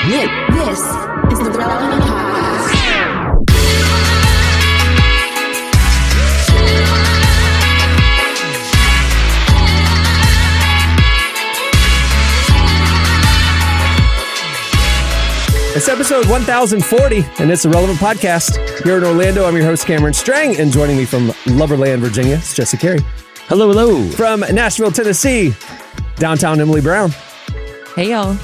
This is the Relevant Podcast. It's episode 1040, and it's the Relevant Podcast. Here in Orlando, I'm your host, Cameron Strang, and joining me from Loverland, Virginia, it's Jesse Carey. Hello, hello. From Nashville, Tennessee, downtown Emily Brown. Hey, y'all.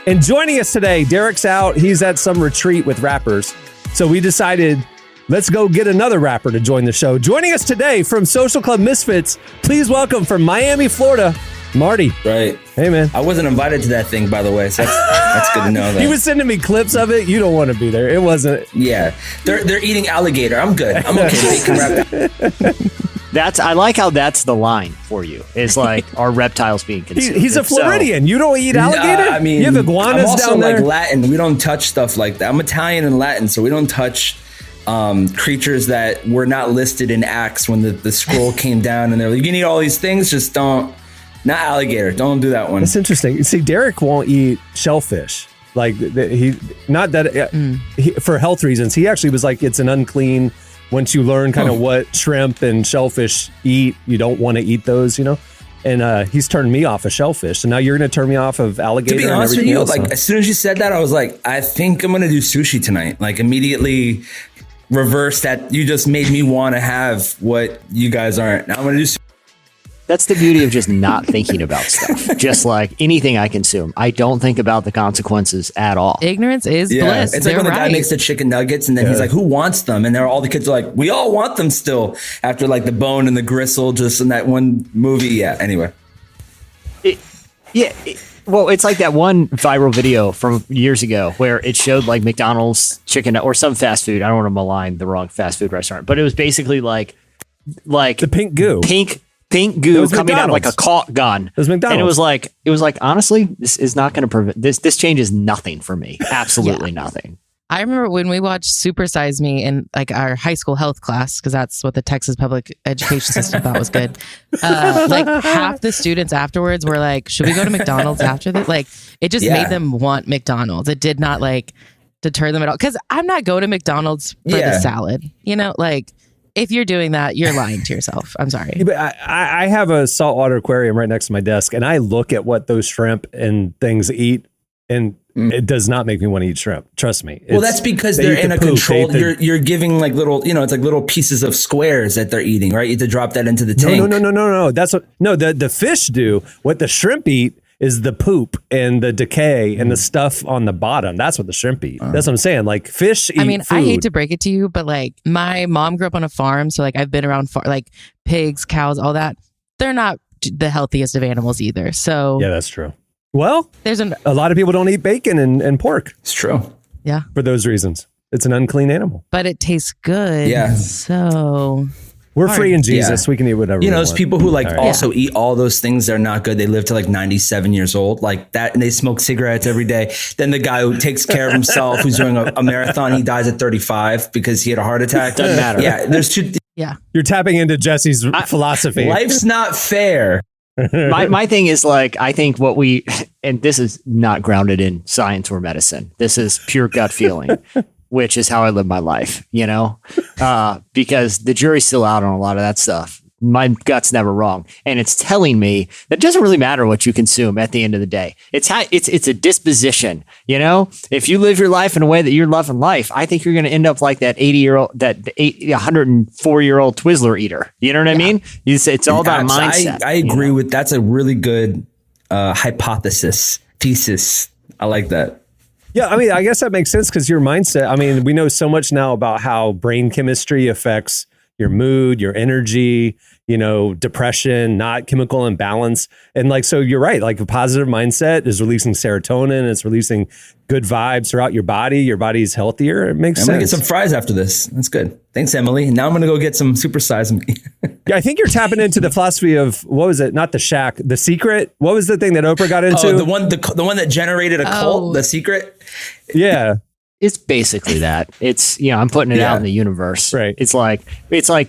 And joining us today, Derek's out. He's at some retreat with rappers. So we decided, let's go get another rapper to join the show. Joining us today from Social Club Misfits, please welcome from Miami, Florida, Marty. Right. Hey, man. I wasn't invited to that thing, by the way, so that's good to know that. He was sending me clips of it. You don't want to be there. It wasn't. Yeah. They're eating alligator. I'm good. I'm okay. They can rap. I like how that's the line for you. It's like, are reptiles being consumed? He's a Floridian. You don't eat alligator? I mean, you have iguanas I'm also down there? like Latin. We don't touch stuff like that. I'm Italian and Latin, so we don't touch creatures that were not listed in Acts when the scroll came down and they're like, you can eat all these things, just don't. Not alligator. Don't do that one. That's interesting. See, Derek won't eat shellfish. Like for health reasons. He actually was like, it's an unclean. Once you learn kind of what shrimp and shellfish eat, you don't want to eat those, you know. And he's turned me off of shellfish. So now you're going to turn me off of alligator. To be honest with you, else, like as soon as you said that, I was like, I think I'm going to do sushi tonight. Like immediately reverse that. You just made me want to have what you guys aren't. Now I'm going to do sushi. That's the beauty of just not thinking about stuff. Just like anything I consume, I don't think about the consequences at all. Ignorance is bliss. It's like when the guy makes the chicken nuggets and then he's like, who wants them? And all the kids are like, we all want them still after like the bone and the gristle just in that one movie. Yeah. Anyway. Well, it's like that one viral video from years ago where it showed like McDonald's chicken or some fast food. I don't want to malign the wrong fast food restaurant, but it was basically like the pink goo. Pink goo coming out like a caulk gun. It was McDonald's. And it was like, honestly, this is not going to prevent this changes nothing for me. Absolutely nothing. I remember when we watched Super Size Me in like our high school health class, because that's what the Texas public education system thought was good. Like half the students afterwards were like, should we go to McDonald's after this? Like it just made them want McDonald's. It did not like deter them at all. Because I'm not going to McDonald's for the salad. You know, like if you're doing that, you're lying to yourself. I'm sorry. But I have a saltwater aquarium right next to my desk, and I look at what those shrimp and things eat, and it does not make me want to eat shrimp. Trust me. Well, that's because they're in a controlled. You're giving like little, it's like little pieces of squares that they're eating, right? You have to drop that into the tank. No. That's what. No, the fish do. What the shrimp eat is the poop and the decay and the stuff on the bottom. That's what the shrimp eat. That's what I'm saying. Like fish eat food. I hate to break it to you, but like my mom grew up on a farm. So like I've been around like pigs, cows, all that. They're not the healthiest of animals either. So yeah, that's true. Well, there's a lot of people don't eat bacon and pork. It's true. Yeah. For those reasons. It's an unclean animal. But it tastes good. Yeah. So we're free in Jesus. We can eat whatever we those want. people who like also eat all those things, they're not good. They live to like 97 years old like that. And they smoke cigarettes every day. Then the guy who takes care of himself, who's doing a marathon, he dies at 35 because he had a heart attack. Doesn't matter. Yeah. There's two. Yeah. You're tapping into Jesse's philosophy. Life's not fair. My thing is like, I think and this is not grounded in science or medicine. This is pure gut feeling, which is how I live my life, because the jury's still out on a lot of that stuff. My gut's never wrong. And it's telling me that it doesn't really matter what you consume at the end of the day. It's a disposition, If you live your life in a way that you're loving life, I think you're going to end up like that 104-year-old Twizzler eater. You know what I mean? It's all about mindset. I agree with that's a really good thesis. I like that. Yeah, I mean, I guess that makes sense because your mindset, I mean, we know so much now about how brain chemistry affects your mood, your energy, depression, not chemical imbalance. And like, so you're right. Like a positive mindset is releasing serotonin. It's releasing good vibes throughout your body. Your body's healthier. It makes sense. I'm going to get some fries after this. That's good. Thanks, Emily. Now I'm going to go get some Super Size Me. Yeah, I think you're tapping into the philosophy of, what was it? Not The Shack, The Secret. What was the thing that Oprah got into? Oh, the one that generated a cult, The Secret? Yeah. It's basically that. It's, I'm putting it out in the universe. Right. It's like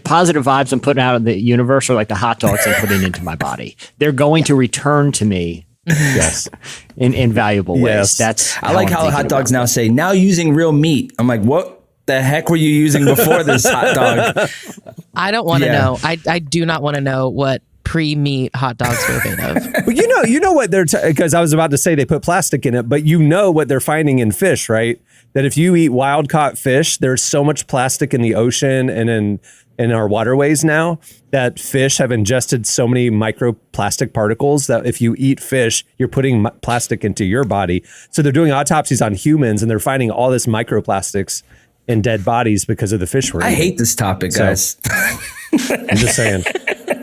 positive vibes I'm putting out in the universe are like the hot dogs I'm putting into my body. They're going to return to me Yes. in valuable ways. Yes. That's I like I'm how thinking hot dogs about now it. say now using real meat. I'm like, what the heck were you using before this hot dog? I don't want to Yeah. know. I do not want to know what pre-meat hot dogs were made of. Well, you know what they're because I was about to say they put plastic in it, but you know what they're finding in fish, right? That if you eat wild caught fish, there's so much plastic in the ocean and in our waterways now that fish have ingested so many microplastic particles that if you eat fish, you're putting plastic into your body. So they're doing autopsies on humans and they're finding all this microplastics in dead bodies because of the fish we're I eating. hate this topic, guys. I'm just saying.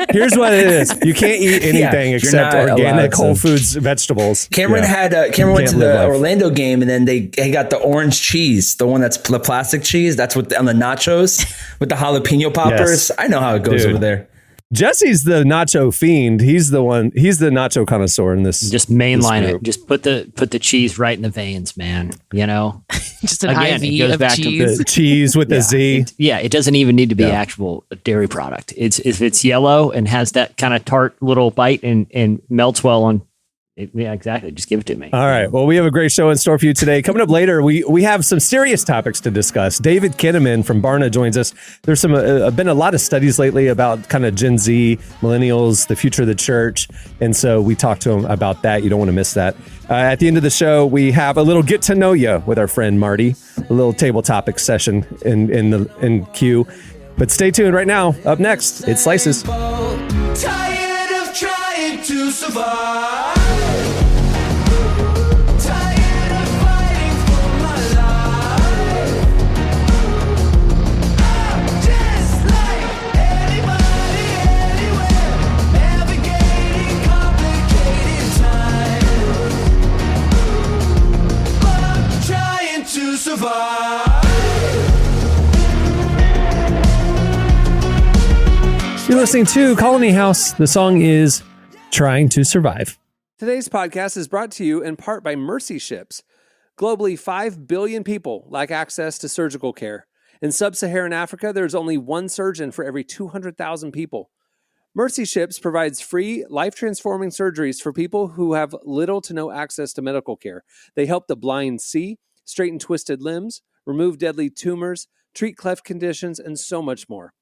Here's what it is. You can't eat anything you're except not organic allowed to. Whole Foods vegetables. Cameron Yeah. Cameron went to Can't live the life. Orlando game, and then he got the orange cheese, the one that's the plastic cheese. That's what on the nachos with the jalapeno poppers. Yes. I know how it goes Dude. over there. Jesse's the nacho fiend. He's the nacho connoisseur in this. Just mainline this it. group. Just put the cheese right in the veins, man. You know, Just an Again, it IV goes of back to cheese. The cheese with the Z. it doesn't even need to be Yeah. actual dairy product. It's if it's yellow and has that kind of tart little bite and melts well on. Yeah, exactly. Just give it to me. All right. Well, we have a great show in store for you today. Coming up later, we have some serious topics to discuss. David Kinnaman from Barna joins us. There's been a lot of studies lately about kind of Gen Z, millennials, the future of the church. And so we talked to him about that. You don't want to miss that. At the end of the show, we have a little get to know you with our friend Marty, a little table topic session in queue. But stay tuned right now. Up next, it's Slices. Tired of trying to survive. Tired of fighting for my life. I'm just like anybody, anywhere, navigating complicated times. But I'm trying to survive. You're listening to Colony House. The song is Trying to Survive. Today's podcast is brought to you in part by Mercy Ships. Globally, 5 billion people lack access to surgical care. In sub-Saharan Africa, there's only one surgeon for every 200,000 people. Mercy Ships provides free, life-transforming surgeries for people who have little to no access to medical care. They help the blind see, straighten twisted limbs, remove deadly tumors, treat cleft conditions, and so much more.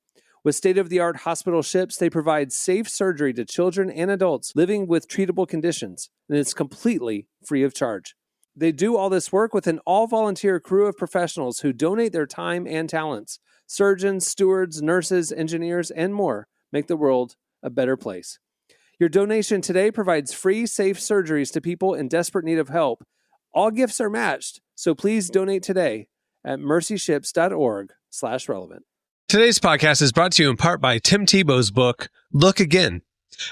With state-of-the-art hospital ships, they provide safe surgery to children and adults living with treatable conditions, and it's completely free of charge. They do all this work with an all-volunteer crew of professionals who donate their time and talents. Surgeons, stewards, nurses, engineers, and more make the world a better place. Your donation today provides free, safe surgeries to people in desperate need of help. All gifts are matched, so please donate today at mercyships.org/relevant. Today's podcast is brought to you in part by Tim Tebow's book, Look Again.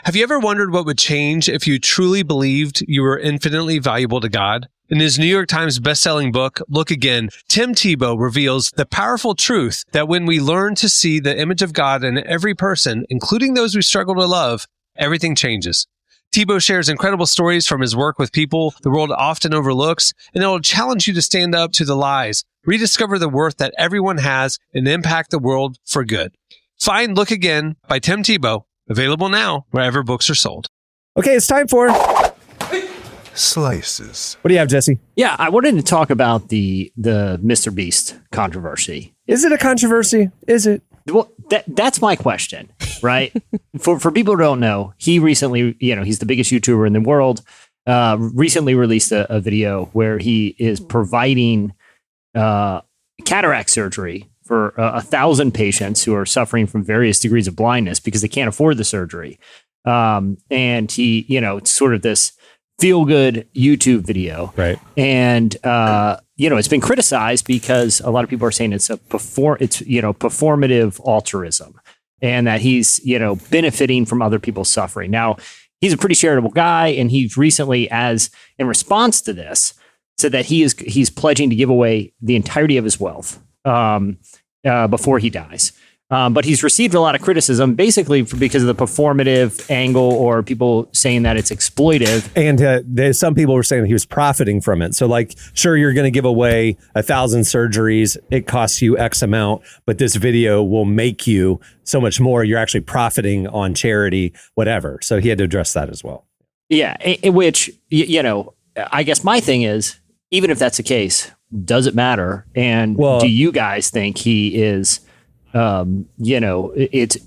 Have you ever wondered what would change if you truly believed you were infinitely valuable to God? In his New York Times bestselling book, Look Again, Tim Tebow reveals the powerful truth that when we learn to see the image of God in every person, including those we struggle to love, everything changes. Tebow shares incredible stories from his work with people the world often overlooks, and it will challenge you to stand up to the lies, rediscover the worth that everyone has, and impact the world for good. Find Look Again by Tim Tebow, available now wherever books are sold. Okay, it's time for Slices. What do you have, Jesse? Yeah, I wanted to talk about the MrBeast controversy. Is it a controversy? Is it? Well, that's my question, right? for people who don't know, he recently, he's the biggest YouTuber in the world. Recently released a video where he is providing cataract surgery for 1,000 patients who are suffering from various degrees of blindness because they can't afford the surgery. And he, it's sort of this feel-good YouTube video. Right. And, it's been criticized because a lot of people are saying it's performative altruism and that he's, benefiting from other people's suffering. Now, he's a pretty charitable guy, and he's recently, in response to this, said that he's pledging to give away the entirety of his wealth before he dies. But he's received a lot of criticism, basically because of the performative angle or people saying that it's exploitive. And there's some people were saying that he was profiting from it. So, like, sure, you're going to give away 1,000 surgeries. It costs you X amount, but this video will make you so much more. You're actually profiting on charity, whatever. So he had to address that as well. Yeah, which I guess my thing is, even if that's the case, does it matter? And Well- do you guys think he is, it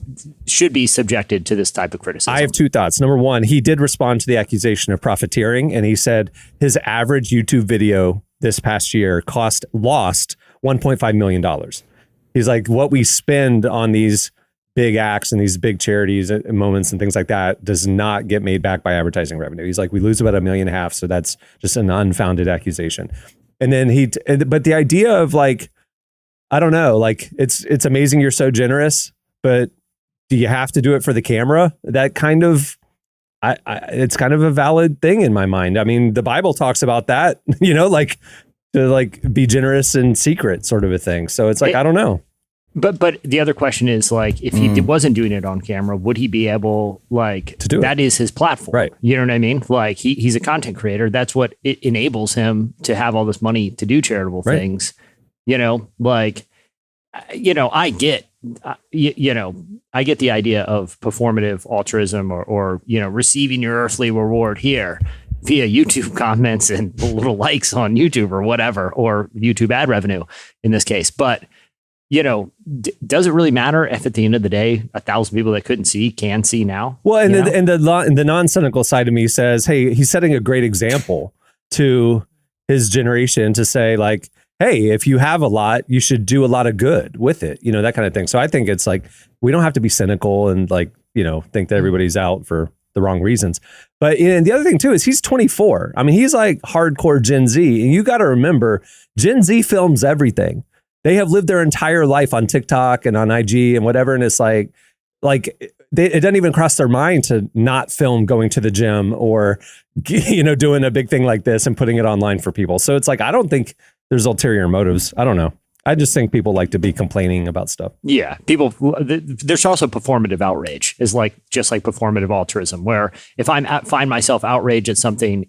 should be subjected to this type of criticism? I have two thoughts. Number one, he did respond to the accusation of profiteering, and he said his average YouTube video this past year lost $1.5 million. He's like, what we spend on these big acts and these big charities and moments and things like that does not get made back by advertising revenue. He's like, we lose about $1.5 million. So that's just an unfounded accusation. And then but the idea of like, I don't know, like it's amazing you're so generous, but do you have to do it for the camera? That kind of, it's kind of a valid thing in my mind. I mean, the Bible talks about that, like to like be generous in secret sort of a thing. So it's like, I don't know. But the other question is like, if he wasn't doing it on camera, would he be able to do it? That is his platform, right? You know what I mean? Like he's a content creator. That's what it enables him to have all this money to do charitable things. I get, I get the idea of performative altruism or receiving your earthly reward here via YouTube comments and little likes on YouTube or whatever, or YouTube ad revenue in this case. But does it really matter if at the end of the day, 1,000 people that couldn't see can see now? Well, and the non-cynical side of me says, hey, he's setting a great example to his generation to say like, hey, if you have a lot, you should do a lot of good with it, that kind of thing. So I think it's like, we don't have to be cynical and like, think that everybody's out for the wrong reasons. But and the other thing too is he's 24. I mean, he's like hardcore Gen Z. And you got to remember, Gen Z films everything. They have lived their entire life on TikTok and on IG and whatever. And it's like it doesn't even cross their mind to not film going to the gym or, doing a big thing like this and putting it online for people. So it's like, I don't think there's ulterior motives. I don't know. I just think people like to be complaining about stuff. Yeah. There's also performative outrage is just like performative altruism, where if I find myself outraged at something,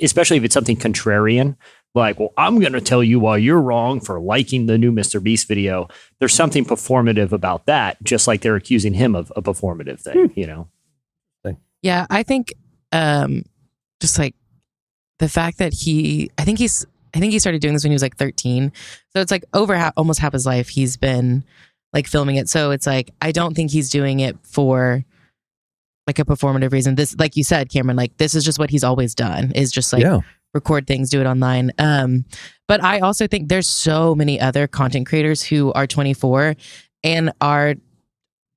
especially if it's something contrarian, like, well, I'm going to tell you why you're wrong for liking the new MrBeast video. There's something performative about that, just like they're accusing him of a performative thing, Yeah, I think just like the fact that I think he started doing this when he was like 13. So it's like over almost half his life he's been like filming it. So it's like, I don't think he's doing it for like a performative reason. This, like you said, Cameron, like this is just what he's always done, is just like record things, do it online. But I also think there's so many other content creators who are 24 and are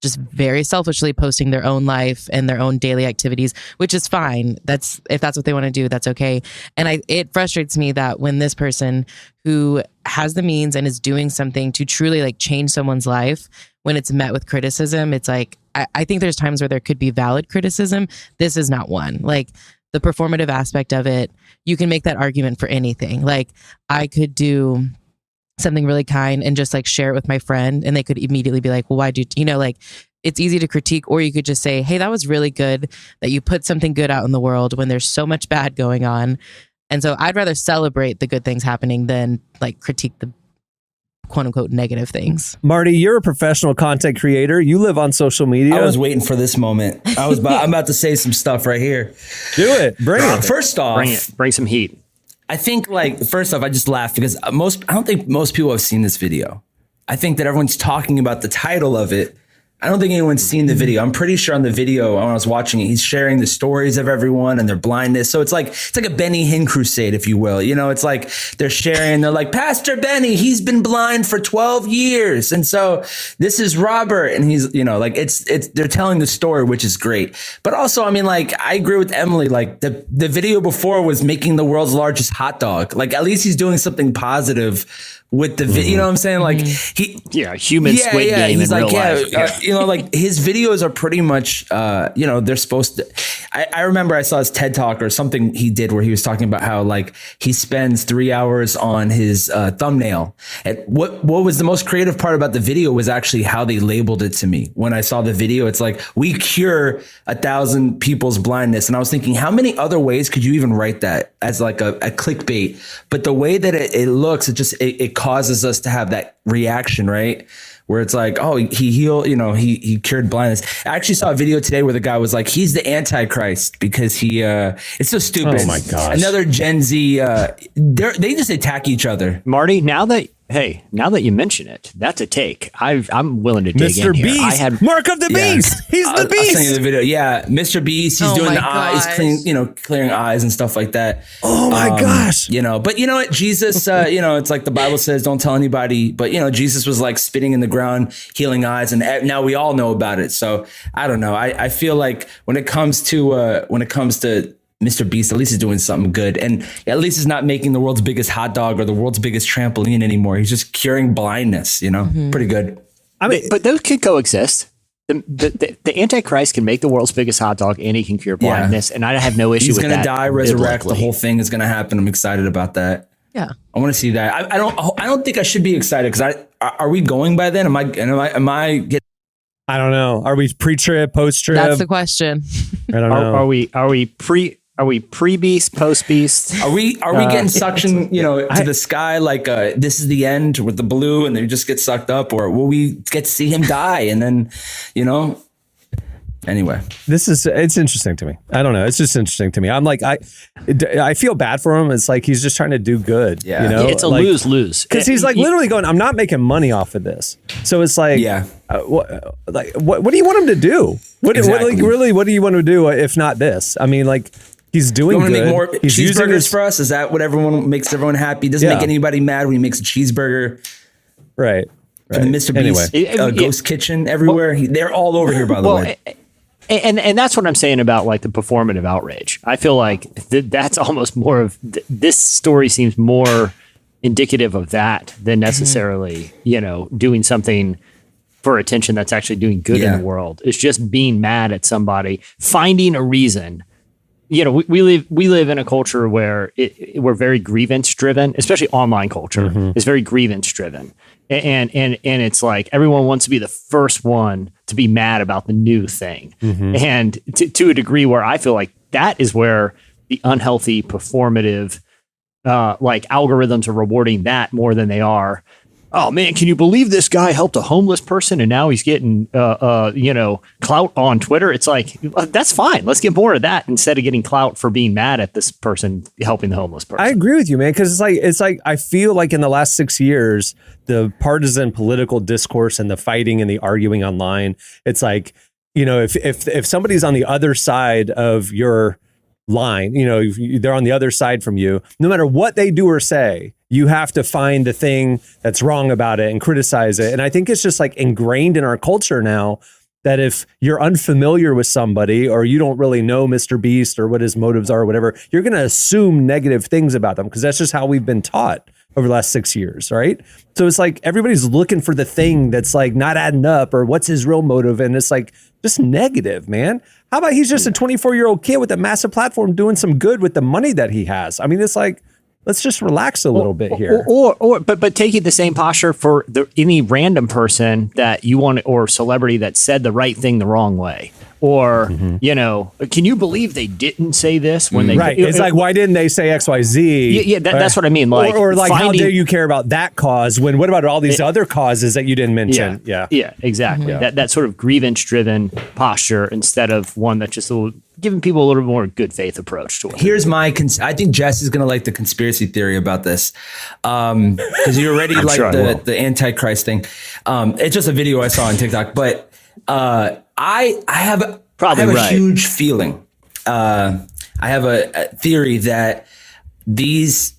just very selfishly posting their own life and their own daily activities, which is fine. If that's what they want to do, that's okay. And it frustrates me that when this person who has the means and is doing something to truly like change someone's life, when it's met with criticism, it's like, I think there's times where there could be valid criticism. This is not one. Like the performative aspect of it, you can make that argument for anything. Like I could do something really kind and just like share it with my friend, and they could immediately be like, well, why do you like, it's easy to critique, or you could just say, hey, that was really good that you put something good out in the world when there's so much bad going on. And so I'd rather celebrate the good things happening than like critique the quote unquote negative things. Marty, you're a professional content creator. You live on social media. I was waiting for this moment. I'm about to say some stuff right here. Do it. Bring it. First off, bring some heat. I think first off, I just laughed because I don't think most people have seen this video. I think that everyone's talking about the title of it. I don't think anyone's seen the video. I'm pretty sure on the video, when I was watching it, he's sharing the stories of everyone and their blindness. So it's like a Benny Hinn crusade, if you will. It's like they're sharing, they're like, Pastor Benny, he's been blind for 12 years. And so this is Robert. And he's, they're telling the story, which is great. But also, I mean, I agree with Emily, the video before was making the world's largest hot dog. At least he's doing something positive with the video, you know what I'm saying? Human Squid Game in real life. His videos are pretty much, they're supposed to. I remember I saw his TED Talk or something he did where he was talking about how he spends 3 hours on his thumbnail. And what was the most creative part about the video was actually how they labeled it to me. When I saw the video, it's like, we cure 1,000 people's blindness. And I was thinking, how many other ways could you even write that as a clickbait? But the way that it looks, it causes us to have that reaction, right? where it's like, oh, he healed, he cured blindness. I actually saw a video today where the guy was like, he's the Antichrist because it's so stupid. Oh my gosh. Another Gen Z, they just attack each other. Marty, now that you mention it, that's a take. I'm willing to dig Mr. in here. Beast, Mark of the Beast. He's the I'll send you Beast. the video. Yeah, Mr. Beast. He's Oh doing the my eyes, gosh. clearing eyes and stuff like that. Oh my gosh. But you know what? Jesus, it's like the Bible says, don't tell anybody. But Jesus was like spitting in the ground, healing eyes, and now we all know about it. So I don't know. I feel like when it comes to Mr. Beast, at least he's doing something good. And at least he's not making the world's biggest hot dog or the world's biggest trampoline anymore. He's just curing blindness, Pretty good. I mean, but those could coexist. The Antichrist can make the world's biggest hot dog and he can cure blindness. And I have no issue He's with going to that. die, resurrect. biblically. The whole thing is going to happen. I'm excited about that. Yeah. I want to see that. I don't think I should be excited because are we going by then? Am I getting? I don't know. Are we pre-trib, post-trib? That's the question. I don't know. Are we pre-beast, post-beast? Are we getting suctioned, to the sky like this is the end with the blue and they just get sucked up, or will we get to see him die and then, Anyway, it's interesting to me. I don't know. It's just interesting to me. I'm like, I feel bad for him. It's like he's just trying to do good. Yeah. It's a lose-lose. Because he's like literally going, I'm not making money off of this. So it's like, what do you want him to do? What do you want him to do if not this? I mean, like, he's doing good. Make more he's cheeseburgers for us. Is that what makes everyone happy? Doesn't make anybody mad when he makes a cheeseburger. Right. The Mr. Beast Ghost Kitchen everywhere. They're all over here, by the way. And that's what I'm saying about like the performative outrage. I feel like that's almost more of this story seems more indicative of that than necessarily, doing something for attention that's actually doing good in the world. It's just being mad at somebody, finding a reason. We live in a culture where we're very grievance driven, especially online culture. It's very grievance driven. And it's like everyone wants to be the first one to be mad about the new thing. And to a degree where I feel like that is where the unhealthy performative like algorithms are rewarding that more than they are. Oh man, can you believe this guy helped a homeless person and now he's getting clout on Twitter? It's like, that's fine. Let's get more of that instead of getting clout for being mad at this person helping the homeless person. I agree with you, man, because it's like I feel like in the last 6 years, the partisan political discourse and the fighting and the arguing online, it's like, if somebody's on the other side of your line, they're on the other side from you, no matter what they do or say, you have to find the thing that's wrong about it and criticize it. And I think it's just like ingrained in our culture now that if you're unfamiliar with somebody or you don't really know Mr. Beast or what his motives are or whatever, you're going to assume negative things about them because that's just how we've been taught over the last 6 years, right? So it's like everybody's looking for the thing that's like not adding up or what's his real motive. And it's like just negative, man. How about he's just a 24-year-old kid with a massive platform doing some good with the money that he has? I mean, it's like, let's just relax a little bit here. But taking the same posture for any random person that you want or celebrity that said the right thing the wrong way. Or, can you believe they didn't say this when they... Right. It's like, why didn't they say XYZ? Yeah, that's what I mean. Like, or like, how dare you care about that cause when what about all these other causes that you didn't mention? Yeah, exactly. Yeah. That sort of grievance-driven posture instead of one that's just giving people a little bit more good faith approach to it. Here's my... I think Jess is going to like the conspiracy theory about this. Because you already like sure the Antichrist thing. It's just a video I saw on TikTok. But I have a huge feeling. I have a theory that there's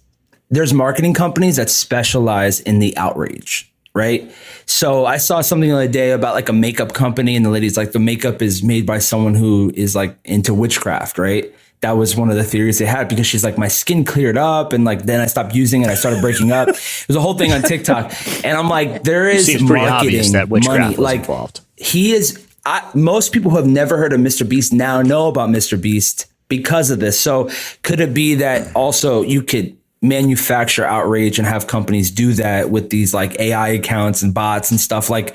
marketing companies that specialize in the outrage, right? So I saw something the other day about like a makeup company, and the lady's like, the makeup is made by someone who is like into witchcraft, right? That was one of the theories they had because she's like, my skin cleared up and like then I stopped using it. I started breaking up. There's a whole thing on TikTok, and I'm like, there is marketing that witchcraft money. was Like involved. He is. Most people who have never heard of Mr. Beast now know about Mr. Beast because of this. So could it be that also you could manufacture outrage and have companies do that with these like AI accounts and bots and stuff? Like,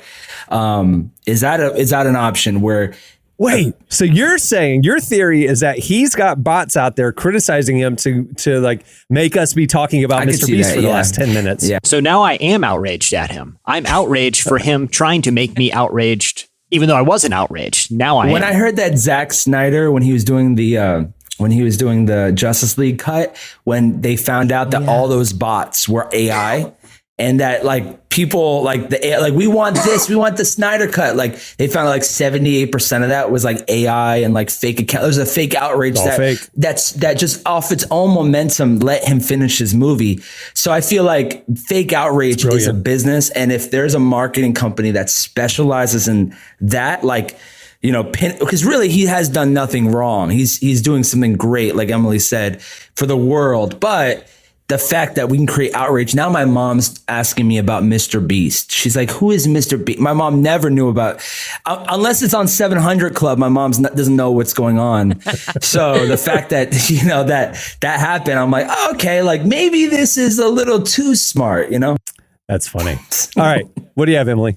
is that an option where Wait, so you're saying your theory is that he's got bots out there criticizing him to like make us be talking about I could Mr. see Beast that, for the yeah. last 10 minutes? Yeah. So now I am outraged at him. I'm outraged for him trying to make me outraged, even though I wasn't outraged. Now I When am. I heard that Zack Snyder, when he was doing the Justice League cut, when they found out that all those bots were AI, and that like people like we want the Snyder cut. Like they found like 78% of that was like AI and like fake account. It was a fake outrage all fake. that just off its own momentum let him finish his movie. So I feel like fake outrage is a business, and if there's a marketing company that specializes in that, like, you know, because really he has done nothing wrong. He's doing something great, like Emily said, for the world. But the fact that we can create outrage. Now my mom's asking me about MrBeast. She's like, who is MrBeast? My mom never knew about, unless it's on 700 Club, my mom doesn't know what's going on. So the fact that, you know, that happened, I'm like, oh, okay, like maybe this is a little too smart, you know? That's funny. All right. What do you have, Emily?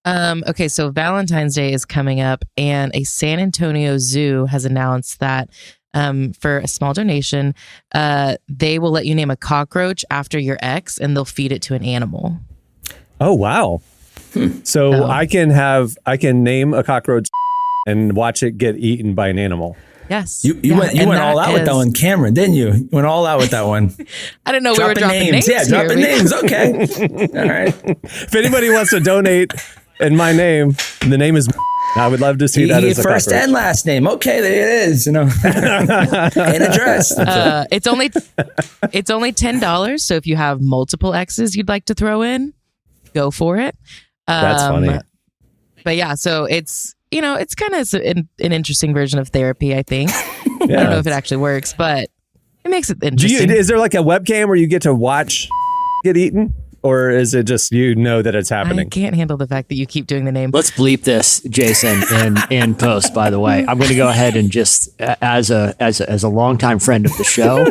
Okay, so Valentine's Day is coming up, and a San Antonio zoo has announced that for a small donation, they will let you name a cockroach after your ex, and they'll feed it to an animal. Oh, wow. So I can name a cockroach and watch it get eaten by an animal. Yes. You went all out with that one, Cameron, didn't you? You went all out with that one. I didn't know we were dropping names. Yeah, here. dropping names. Okay. All right. If anybody wants to donate in my name, the name is... I would love to see that as a first cockroach. and last name. Okay, there it is. You know, and address. It's only $10. So if you have multiple exes you'd like to throw in, go for it. That's funny. But yeah, so it's, you know, it's kind of an interesting version of therapy, I think. I don't know if it actually works, but it makes it interesting. Is there like a webcam where you get to watch get eaten? Or is it just you know that it's happening? I can't handle the fact that you keep doing the name. Let's bleep this, Jason, in post. By the way, I'm going to go ahead and just as a longtime friend of the show,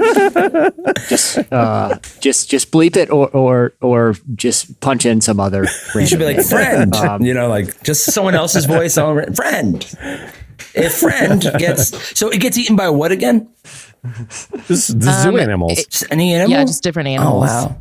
just bleep it or just punch in some other. You should be like friend, you know, like just someone else's voice. Friend. If friend gets it gets eaten by what again? Just the zoo animals. Just any animal? Yeah, just different animals. Oh wow.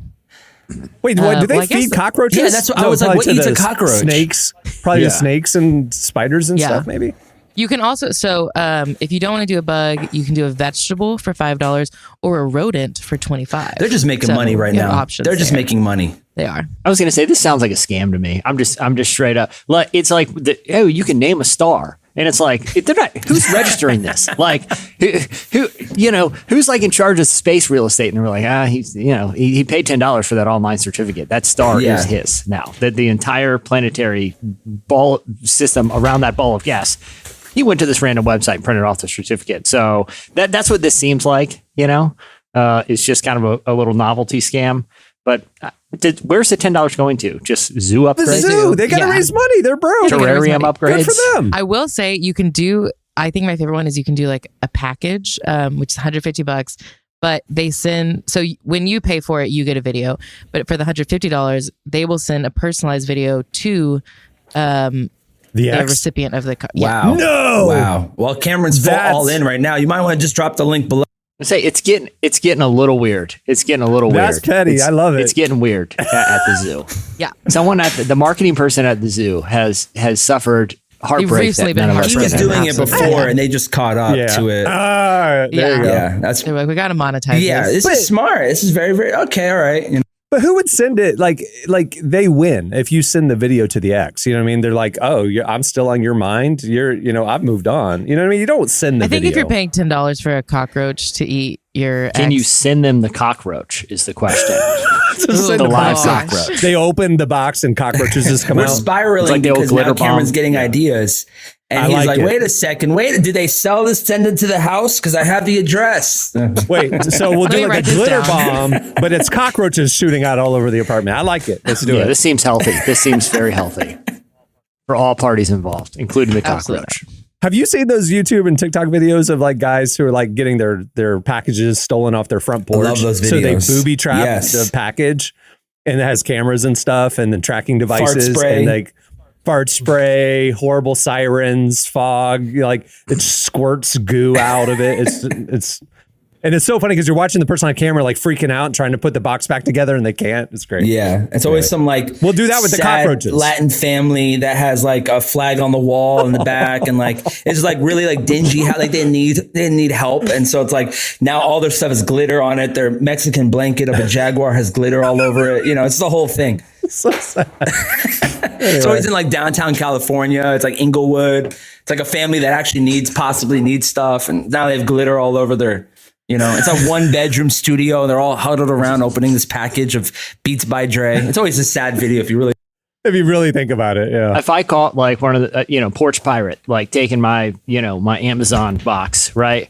Wait, what, do they I guess feed cockroaches? Yeah, that's what I was like. probably What to eats a the cockroach? Snakes, probably Yeah. the snakes and spiders and Yeah. stuff. Maybe. You can also, if you don't want to do a bug, you can do a vegetable for $5 or a rodent for $25. They're just making So money right you have now. options They're just there. making money. They are. I was going to say this sounds like a scam to me. I'm just straight up. Like it's like oh, you can name a star. And it's like, if they're not, who's registering this? Like, who, you know, who's like in charge of space real estate? And they're like, he's, you know, he paid $10 for that online certificate. That star is his now. That the entire planetary ball system around that ball of gas. He went to this random website and printed off the certificate. So that's what this seems like, you know? It's just kind of a little novelty scam. But where's the $10 going to? Just zoo The upgrades? zoo. They got to Yeah. raise money. They're broke. Terrarium Good upgrades? for them. I will say you can do, I think my favorite one is you can do like a package, which is $150, but they send, so when you pay for it, you get a video, but for the $150, they will send a personalized video to The the X. recipient of the, Wow. No. Wow. Well, Cameron's all in right now. You might want to just drop the link below. I say it's getting a little weird. It's getting a little That's weird. petty. I love it. It's getting weird at the zoo. Yeah. Someone at the marketing person at the zoo has suffered heartbreak. recently that been none of us He was can doing it imagine. before, and they just caught up to it. There you go. Yeah, that's They're like, we got to monetize yeah. this. This is smart. This is very, very okay. All right. You know, But who would send it? Like they win if you send the video to the ex. You know what I mean? They're like, oh, I'm still on your mind. I've moved on. You know what I mean? You don't send the I think video. if you're paying $10 for a cockroach to eat your Can ex, you send them the cockroach? Is the question. Just send the a live box. cockroach. They open the box and cockroaches just come we're out. spiraling It's like the old because now glitter bomb. Cameron's getting ideas, and I he's like like, it. wait a second, did they sell this? Send it to the house because I have the address. Wait, so we'll Let do me like a write this glitter down. bomb, but it's cockroaches shooting out all over the apartment. I like it. Let's do Yeah, it. this seems healthy. This seems very healthy for all parties involved, including the Absolutely. cockroach. Have you seen those YouTube and TikTok videos of like guys who are like getting their packages stolen off their front porch? love those So they videos. booby trap Yes. the package, and it has cameras and stuff, and then tracking Fart devices, spray. and like, fart spray, horrible sirens, fog, like it squirts goo out of it. And it's so funny because you're watching the person on camera like freaking out and trying to put the box back together and they can't. It's great. Yeah. It's always some like we'll do that with the sad cockroaches. Latin family that has like a flag on the wall in the back and like it's like really like dingy, how like they need help. And so it's like now all their stuff is glitter on it. Their Mexican blanket of a jaguar has glitter all over it. You know, it's the whole thing. So sad. It's always in like downtown California. It's like Inglewood. It's like a family that actually possibly needs stuff. And now they have glitter all over their, you know, it's a 1-bedroom studio. They're all huddled around opening this package of Beats by Dre. It's always a sad video if you really think about it. Yeah. If I caught like one of the, porch pirate, like taking my, my Amazon box, right?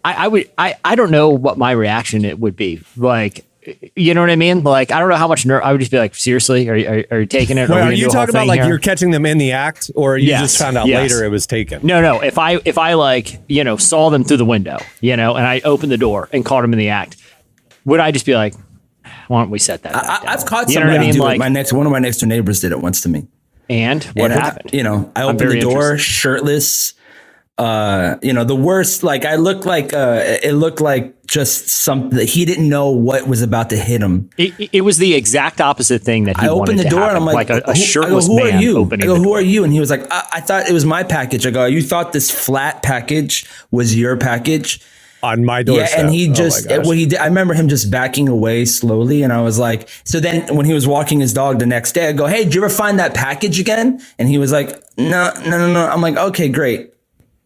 I don't know what my reaction it would be. Like, you know what I mean? Like, I don't know how much I would just be like, seriously, are you taking it? Wait, are you talking about like you're catching them in the act, or you just found out later it was taken? No. If I like, saw them through the window, and I opened the door and caught them in the act, would I just be like, why don't we set that? I've caught somebody do it. One of my next door neighbors did it once to me. And what happened? I opened the door shirtless. The worst, like I looked like, it looked like just something that he didn't know what was about to hit him. It was the exact opposite thing that he wanted to happen. I opened the door and I'm like a shirtless man opening the door. Who are you? And he was like, I thought it was my package. I go, you thought this flat package was your package? On my doorstep. Yeah, and he just, he did, I remember him just backing away slowly. And I was like, so then when he was walking his dog the next day, I go, hey, did you ever find that package again? And he was like, no. I'm like, okay, great.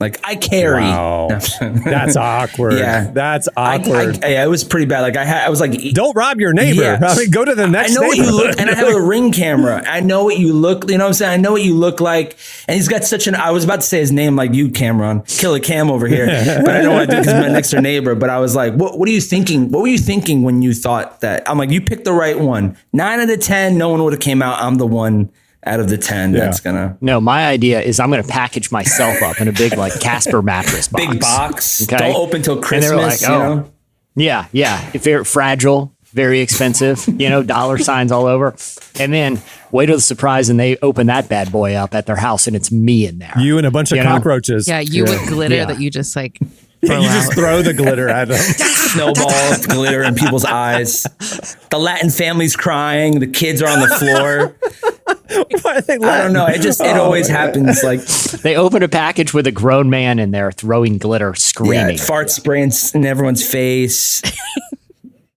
Like I carry. Wow. That's awkward. Yeah. That's awkward. It was pretty bad. Like I was like, don't rob your neighbor. Yeah. I mean, go to the next I know neighbor. what you look, and I have a Ring camera. I know what you look, you know what I'm saying? I know what you look like. And he's got I was about to say his name like you, Cameron. Killer Cam over here. But I don't want to do it because he's my next door neighbor. But I was like, what are you thinking? What were you thinking when you thought that? I'm like, you picked the right one. 9 out of 10, no one would have came out. I'm the one out of the 10 that's gonna. No, my idea is I'm gonna package myself up in a big like Casper mattress box. Big box. Okay? Don't open till Christmas. And they're like, yeah. If they're fragile, very expensive, dollar signs all over. And then wait till the surprise and they open that bad boy up at their house and it's me in there. You and a bunch of cockroaches. Yeah, you with glitter that you just like throw you just throw the glitter at them. Snowballs, glitter in people's eyes. The Latin family's crying. The kids are on the floor. I don't know. It always happens. Like they open a package with a grown man in there throwing glitter, screaming. Fart spraying in everyone's face.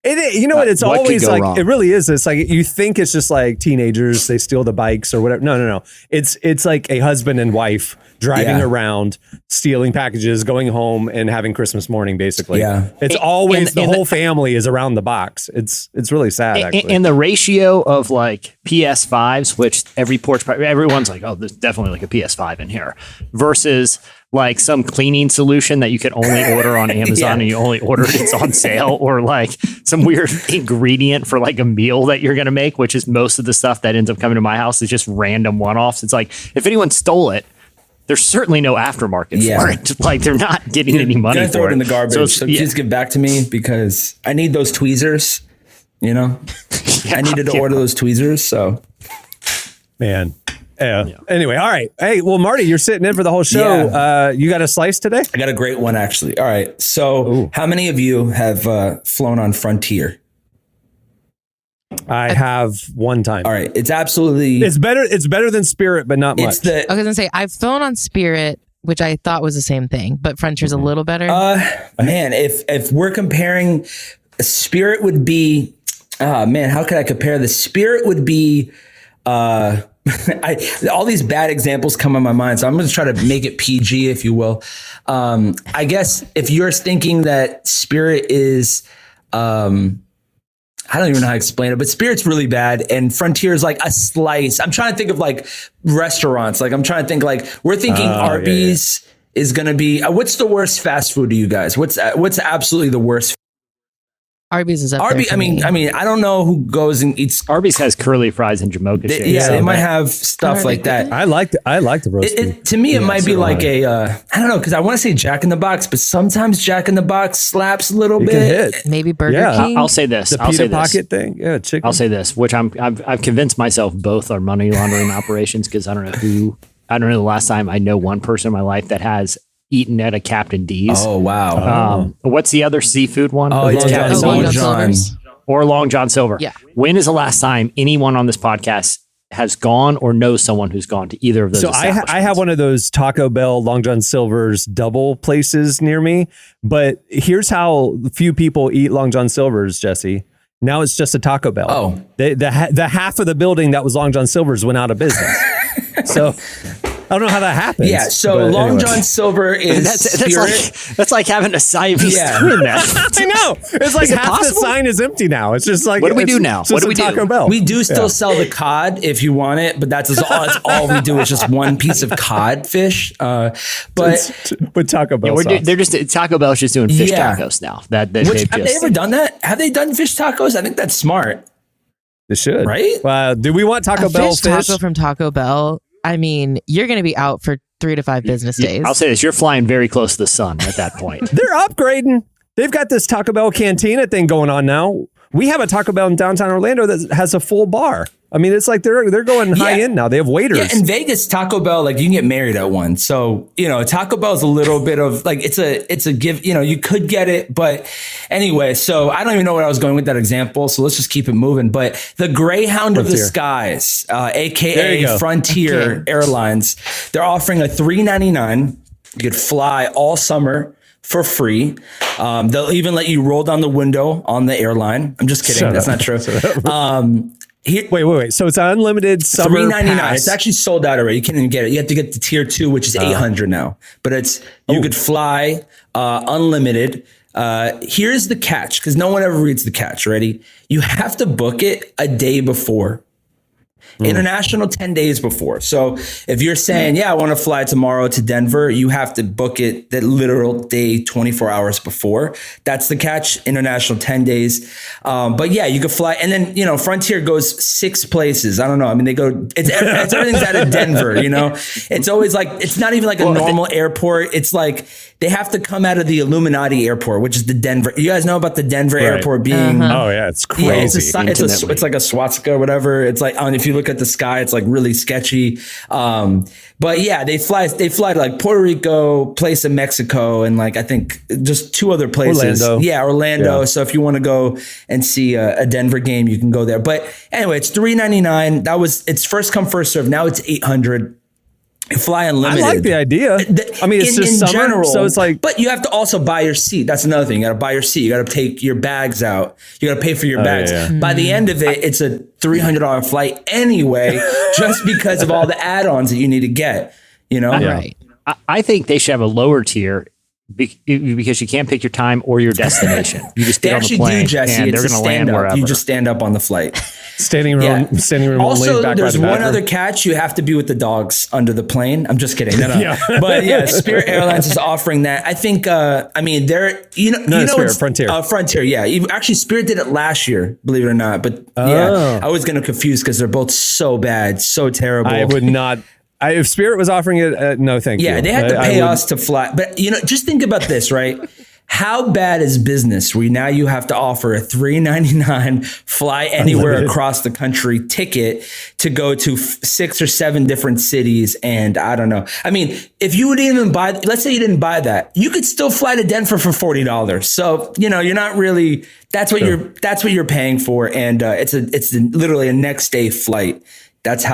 What? It's what always like wrong? it really is. It's like you think it's just like teenagers, they steal the bikes or whatever. No. It's like a husband and wife driving around, stealing packages, going home and having Christmas morning, basically. Yeah. It's always the whole family is around the box. It's really sad, actually. And the ratio of like PS5s, which everyone's like, oh, there's definitely like a PS5 in here, versus like some cleaning solution that you can only order on Amazon and you only order it, it's on sale, or like some weird ingredient for like a meal that you're going to make, which is most of the stuff that ends up coming to my house is just random one-offs. It's like, if anyone stole it, there's certainly no aftermarket for it. Like they're not getting any money for it. Throw it in the garbage. So please give back to me because I need those tweezers, I needed to order those tweezers. So man. Anyway, all right. Hey, well, Marty, you're sitting in for the whole show. Yeah. You got a slice today? I got a great one, actually. All right. So how many of you have flown on Frontier? I have one time. All right. It's absolutely. It's better than Spirit, but not much. I was going to say, I've flown on Spirit, which I thought was the same thing, but Frontier's a little better. Man, if we're comparing, Spirit would be, how could I compare this? Spirit would be, all these bad examples come in my mind, so I'm going to try to make it PG, if you will. I guess if you're thinking that Spirit is, I don't even know how to explain it, but Spirit's really bad, and Frontier is like a slice. I'm trying to think of like restaurants. Like I'm trying to think like we're thinking Arby's is going to be. What's the worst fast food to you guys? What's absolutely the worst? Arby's is up there. Arby's. for me. I mean, I don't know who goes and eats. Arby's has curly fries and Jamocha shakes. Yeah, so they might that- have stuff Are like they that. I like the roast beef. To me, it might be so like do I don't know, because I want to say Jack in the Box, but sometimes Jack in the Box slaps a little You bit. can hit Maybe Burger Yeah. King. I'll say this. the I'll say pita this. pocket thing. Yeah, chicken. I'll say this, which I've convinced myself both are money laundering operations because I don't know the last time I know one person in my life that has eaten at a Captain D's. Oh wow! What's the other seafood one? Oh, it's Long Captain John Long John Silver's. Silver's. Or Long John Silver. Yeah. When is the last time anyone on this podcast has gone or knows someone who's gone to either of those? So I have one of those Taco Bell, Long John Silver's double places near me. But here's how few people eat Long John Silver's, Jesse. Now it's just a Taco Bell. Oh. The half of the building that was Long John Silver's went out of business. So I don't know how that happens. Yeah, so but Long anyway. John Silver is that's like having a Siamese Yeah. twin. That I know. It's like Is it half the possible? sign is empty now. It's just like What do we it's do now? just What do a we do? Taco Bell. We do still Yeah. sell the cod if you want it, but that's all we do is just one piece of codfish. But with Taco Bell sauce. they're just Taco Bell's just doing fish Yeah. tacos now. That which, they've have they just ever done that? Have they done fish tacos? I think that's smart. They should. Right? Do we want Taco a Bell fish taco from Taco Bell. I mean, you're going to be out for 3 to 5 business days. I'll say this: you're flying very close to the sun at that point. They're upgrading. They've got this Taco Bell Cantina thing going on now. We have a Taco Bell in downtown Orlando that has a full bar. I mean, it's like they're going high end now. They have waiters. Yeah, in Vegas, Taco Bell, like you can get married at one. So, Taco Bell is a little bit of like, it's a give, you could get it. But anyway, so I don't even know where I was going with that example. So let's just keep it moving. But the Greyhound of the Frontier. Skies, There you AKA go. Frontier Airlines, they're offering a $3.99. You could fly all summer for free. They'll even let you roll down the window on the airline. I'm just kidding. Shut That's up. not true. Wait. So it's an unlimited summer $3.99. pass. It's actually sold out already. You can't even get it. You have to get the tier 2, which is $800 now. But you could fly unlimited. Here's the catch, because no one ever reads the catch. Ready? You have to book it a day before. International 10 days before. So if you're saying, I want to fly tomorrow to Denver, you have to book it the literal day 24 hours before. That's the catch. International 10 days. But you could fly. And then, Frontier goes 6 places. I don't know. I mean, they go, it's everything's out of Denver, It's always like, it's not even like a normal airport. It's like they have to come out of the Illuminati airport, which is the Denver. You guys know about the Denver airport being Oh yeah, it's crazy. yeah, it's like a swastika or whatever. It's like, if you look at the sky, it's like really sketchy. But they fly to like Puerto Rico, place in Mexico, and like I think just 2 other places. Orlando. Yeah, Orlando. Yeah. So if you want to go and see a Denver game, you can go there. But anyway, it's $3.99. It's first come first serve. Now it's $800. You fly I unlimited. like the idea. I mean, it's just summer, so it's like. But you have to also buy your seat. That's another thing. You got to buy your seat. You got to take your bags out. You got to pay for your bags. yeah. By the end of it, it's a $300 flight anyway, just because of all the add-ons that you need to get. Right. I think they should have a lower tier because you can't pick your time or your destination. You just They get on the actually plane do, Jesse. and It's they're a going to land stand-up. wherever. You just stand up on the flight. Standing room only. Also, back there's by the one bathroom. other catch. You have to be with the dogs under the plane. I'm just kidding. No. Yeah. But Spirit Airlines is offering that. I think. They're Spirit, Frontier. Frontier. Yeah, actually, Spirit did it last year. Believe it or not. But I was going to confuse because they're both so bad, so terrible. I would not. If Spirit was offering it, no, thank you. Yeah, they had to I pay would- us to fly. But just think about this, right? How bad is business where now you have to offer a $3.99 fly anywhere Unlimited. across the country ticket to go to 6 or 7 different cities? And I don't know. I mean, if you would even buy, let's say you didn't buy that, you could still fly to Denver for $40. So, you're not really, that's what you're paying for. And it's literally a next day flight. That's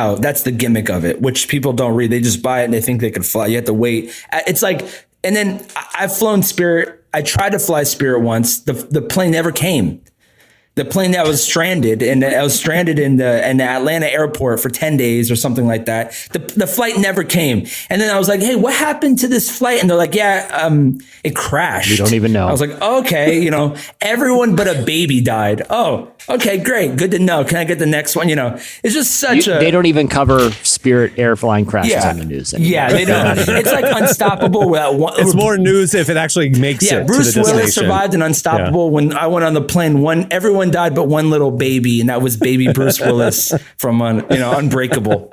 the gimmick of it, which people don't read. They just buy it and they think they could fly. You have to wait. It's like, and then I've flown Spirit. I tried to fly Spirit once. The plane never came. The plane that was stranded, and I was stranded in the Atlanta airport for 10 days or something like that. The flight never came. And then I was like, hey, what happened to this flight? And they're like, yeah, it crashed. We don't even know. I was like, okay, everyone but a baby died. Oh, okay, great. Good to know. Can I get the next one? It's just They don't even cover Spirit airline crashes on the news anymore. Yeah, they don't. It's like Unstoppable. It's more news if it actually makes it. Yeah, to Bruce the Willis destination. survived in Unstoppable. When I went on the plane, everyone died but one little baby, and that was baby Bruce Willis from Unbreakable.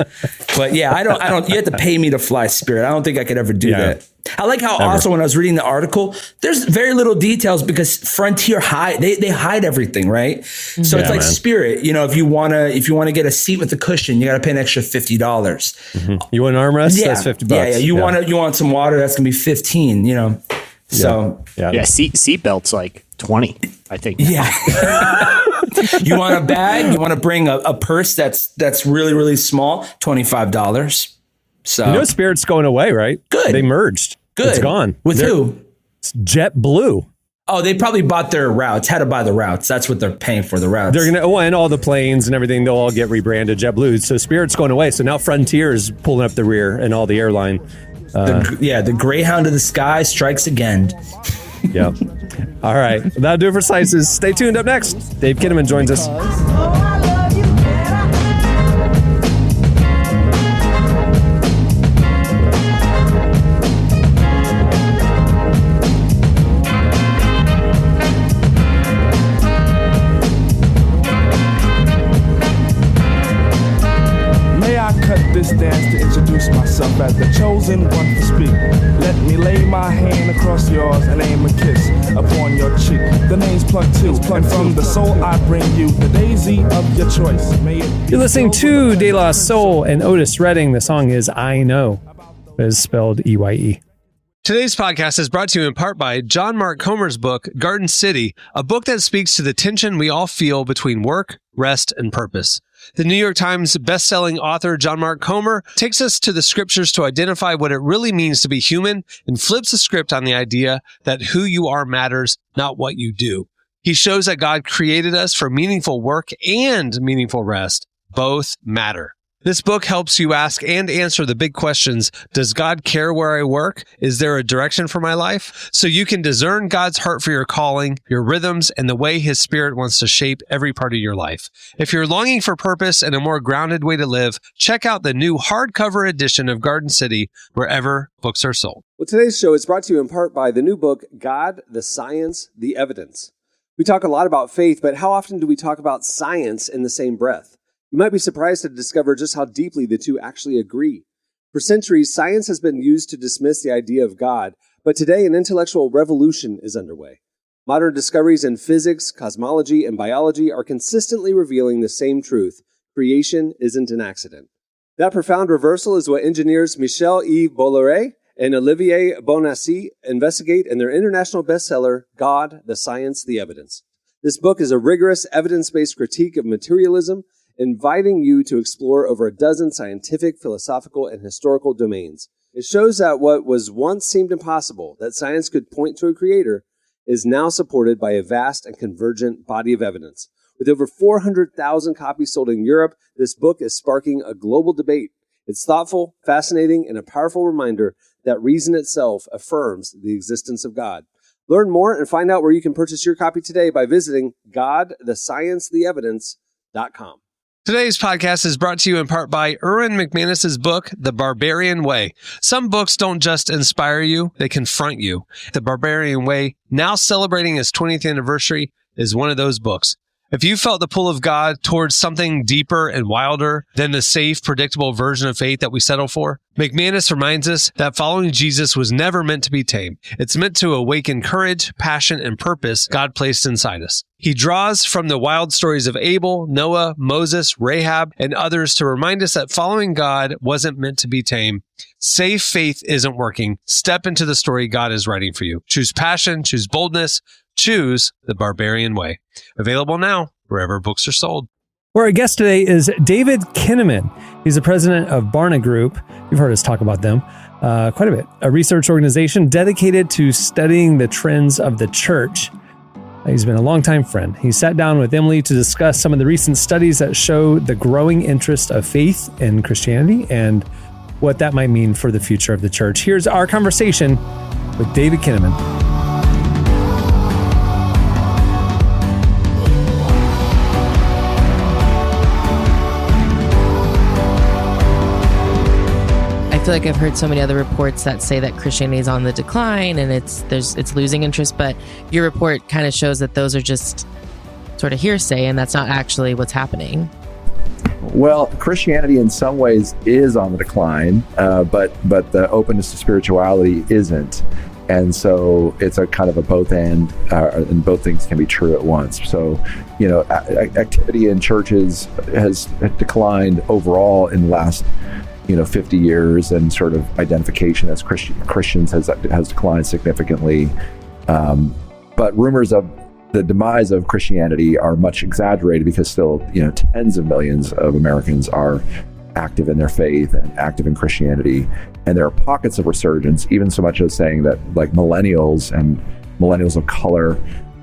But yeah, I don't. You have to pay me to fly Spirit. I don't think I could ever do that. I like how also when I was reading the article, there's very little details because Frontier they hide everything, right? So it's like Spirit. If you wanna get a seat with a cushion, you got to pay an extra $50. Mm-hmm. You want an armrest? Yeah, That's $50. Yeah. You want some water? That's gonna be $15. So seat belts like 20, I think. Yeah. You want a bag? You want to bring a purse that's really, really small? $25. So Spirit's going away, right? Good. They merged. Good. It's gone. With who? It's JetBlue. Oh, they probably bought their routes. Had to buy the routes. That's what they're paying for, the routes. They're and all the planes and everything, they'll all get rebranded JetBlue. So Spirit's going away. So now Frontier is pulling up the rear and all the airline. The Greyhound of the sky strikes again. Yep. All right. That'll do it for Slices. Stay tuned. Up next, Dave Kinnaman joins us. This dance to introduce myself as the chosen one to speak. Let me lay my hand across yours and aim a kiss upon your cheek. The name's Plug 2, and from the soul I bring you the daisy of your choice. You're listening to De La Soul and Otis Redding. The song is I Know. It is spelled EYE. Today's podcast is brought to you in part by John Mark Comer's book, Garden City, a book that speaks to the tension we all feel between work, rest, and purpose. The New York Times bestselling author John Mark Comer takes us to the scriptures to identify what it really means to be human and flips the script on the idea that who you are matters, not what you do. He shows that God created us for meaningful work and meaningful rest. Both matter. This book helps you ask and answer the big questions. Does God care where I work? Is there a direction for my life? So you can discern God's heart for your calling, your rhythms, and the way His Spirit wants to shape every part of your life. If you're longing for purpose and a more grounded way to live, check out the new hardcover edition of Garden City wherever books are sold. Well, today's show is brought to you in part by the new book, God, the Science, the Evidence. We talk a lot about faith, but how often do we talk about science in the same breath? You might be surprised to discover just how deeply the two actually agree. For centuries, science has been used to dismiss the idea of God, but today an intellectual revolution is underway. Modern discoveries in physics, cosmology, and biology are consistently revealing the same truth: creation isn't an accident. That profound reversal is what engineers Michel-Yves Bolloré and Olivier Bonassi investigate in their international bestseller, God, the Science, the Evidence. This book is a rigorous, evidence-based critique of materialism, inviting you to explore over a dozen scientific, philosophical, and historical domains. It shows that what was once seemed impossible, that science could point to a creator, is now supported by a vast and convergent body of evidence. With over 400,000 copies sold in Europe, this book is sparking a global debate. It's thoughtful, fascinating, and a powerful reminder that reason itself affirms the existence of God. Learn more and find out where you can purchase your copy today by visiting godthesciencetheevidence.com. Today's podcast is brought to you in part by Erwin McManus's book, The Barbarian Way. Some books don't just inspire you, they confront you. The Barbarian Way, now celebrating its 20th anniversary, is one of those books. If you felt the pull of God towards something deeper and wilder than the safe, predictable version of faith that we settle for, McManus reminds us that following Jesus was never meant to be tame. It's meant to awaken courage, passion, and purpose God placed inside us. He draws from the wild stories of Abel, Noah, Moses, Rahab, and others to remind us that following God wasn't meant to be tame. Safe faith isn't working. Step into the story God is writing for you. Choose passion, choose boldness, choose the Barbarian Way. Available now wherever books are sold. Where our guest today is David Kinnaman. He's the president of Barna Group. You've heard us talk about them quite a bit. A research organization dedicated to studying the trends of the church. He's been a longtime friend. He sat down with Emily to discuss some of the recent studies that show the growing interest of faith in Christianity and what that might mean for the future of the church. Here's our conversation with David Kinnaman. I feel like I've heard so many other reports that say that Christianity is on the decline and it's losing interest, but your report kind of shows that those are just sort of hearsay and that's not actually what's happening. Well, Christianity in some ways is on the decline, but the openness to spirituality isn't. And so it's a kind of a both and both things can be true at once. So, activity in churches has declined overall in the last 50 years, and sort of identification as Christians has declined significantly. But rumors of the demise of Christianity are much exaggerated because still, tens of millions of Americans are active in their faith and active in Christianity. And there are pockets of resurgence, even so much as saying that like millennials and millennials of color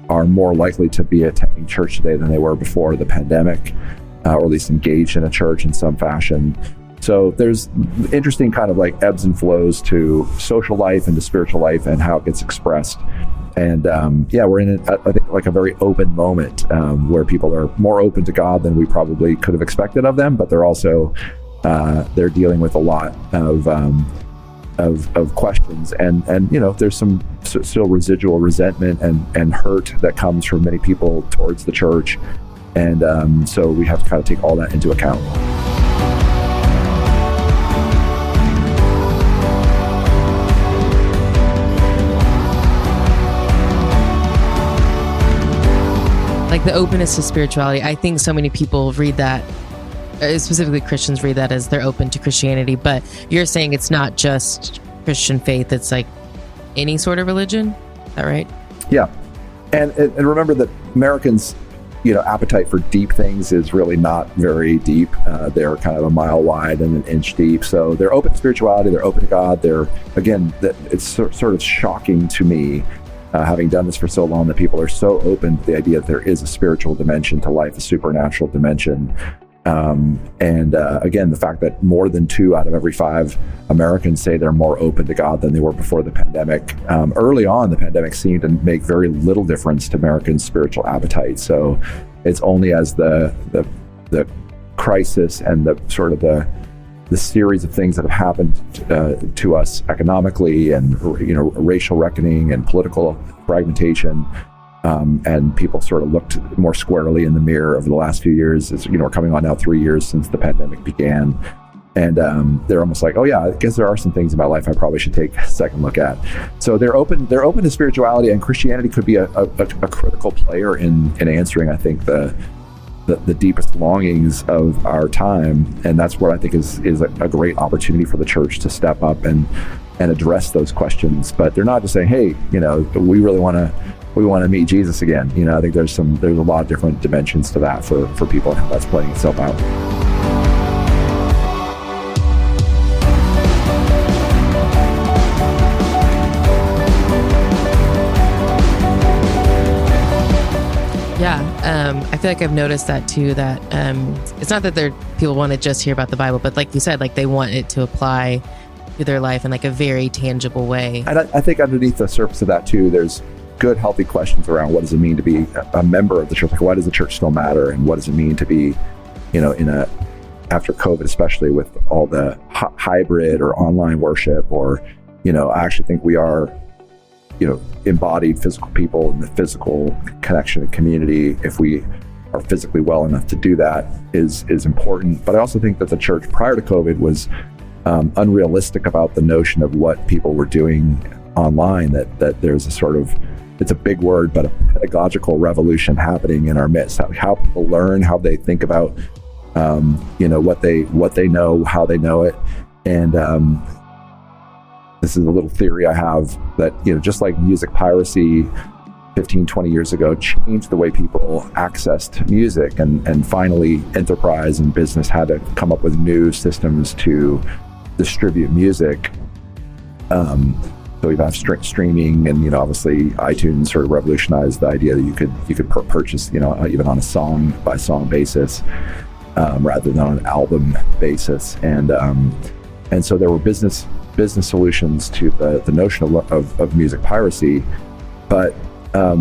are more likely to be attending church today than they were before the pandemic, or at least engaged in a church in some fashion. So there's interesting kind of like ebbs and flows to social life and to spiritual life and how it gets expressed. And we're in, I think, like a very open moment where people are more open to God than we probably could have expected of them. But they're also, they're dealing with a lot of questions. And there's some still residual resentment and hurt that comes from many people towards the church. And so we have to kind of take all that into account. Like the openness to spirituality, I think so many people read that, specifically Christians read that as they're open to Christianity, but you're saying it's not just Christian faith, it's like any sort of religion, is that right? Yeah, and remember that Americans, appetite for deep things is really not very deep. They're kind of a mile wide and an inch deep, so they're open to spirituality, they're open to God, it's sort of shocking to me, having done this for so long, that people are so open to the idea that there is a spiritual dimension to life, a supernatural dimension. Again, the fact that more than 2 out of every 5 Americans say they're more open to God than they were before the pandemic. Early on, the pandemic seemed to make very little difference to Americans' spiritual appetite. So it's only as the crisis and the sort of the series of things that have happened to us economically and racial reckoning and political fragmentation, and people sort of looked more squarely in the mirror over the last few years. We're coming on now 3 years since the pandemic began, and they're almost like, oh yeah, I guess there are some things in my life I probably should take a second look at. So they're open to spirituality, and Christianity could be a critical player in answering, I think, the deepest longings of our time. And that's what I think is a great opportunity for the church to step up and address those questions. But they're not just saying, hey, we really want to meet Jesus again. I think there's a lot of different dimensions to that for people, and how that's playing itself out. Yeah, I feel like I've noticed that too, that it's not that people want to just hear about the Bible, but like you said, like they want it to apply to their life in like a very tangible way. And I think underneath the surface of that too, there's good, healthy questions around what does it mean to be a member of the church? Like, why does the church still matter? And what does it mean to be, after COVID, especially with all the hybrid or online worship, or, I actually think we are, embodied physical people in the physical connection and community. If we are physically well enough to do that is important. But I also think that the church prior to COVID was unrealistic about the notion of what people were doing online, that there's a sort of, it's a big word, but a pedagogical revolution happening in our midst. How people learn, how they think about, what they know, how they know it. And this is a little theory I have that, just like music piracy 15, 20 years ago changed the way people accessed music, and finally enterprise and business had to come up with new systems to distribute music. So we've had streaming, and obviously iTunes sort of revolutionized the idea that you could purchase, even on a song by song basis, rather than on an album basis, and so there were business solutions to the notion of music piracy, but I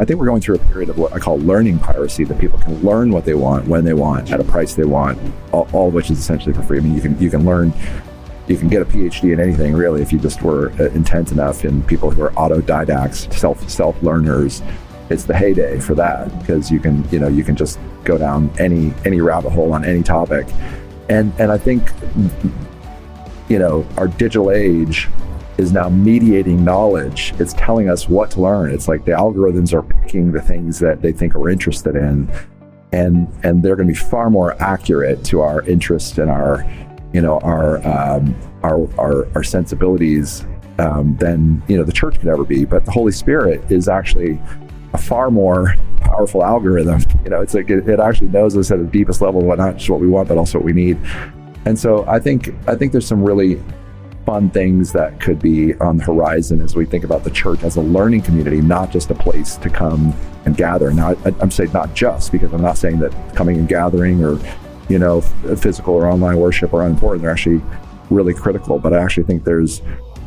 think we're going through a period of what I call learning piracy, that people can learn what they want, when they want, at a price they want, all of which is essentially for free. I mean, you can learn. You can get a PhD in anything, really, if you just were intent enough. And people who are autodidacts, self learners, it's the heyday for that, because you can just go down any rabbit hole on any topic. And I think our digital age is now mediating knowledge. It's telling us what to learn. It's like the algorithms are picking the things that they think we're interested in, and they're going to be far more accurate to our interests and our sensibilities than the church could ever be. But the Holy Spirit is actually a far more powerful algorithm. It's like it actually knows us at the deepest level, not just what we want, but also what we need. And so I think there's some really fun things that could be on the horizon as we think about the church as a learning community, not just a place to come and gather. Now, I'm saying not just, because I'm not saying that coming and gathering or physical or online worship are unimportant. They're actually really critical. But I actually think there's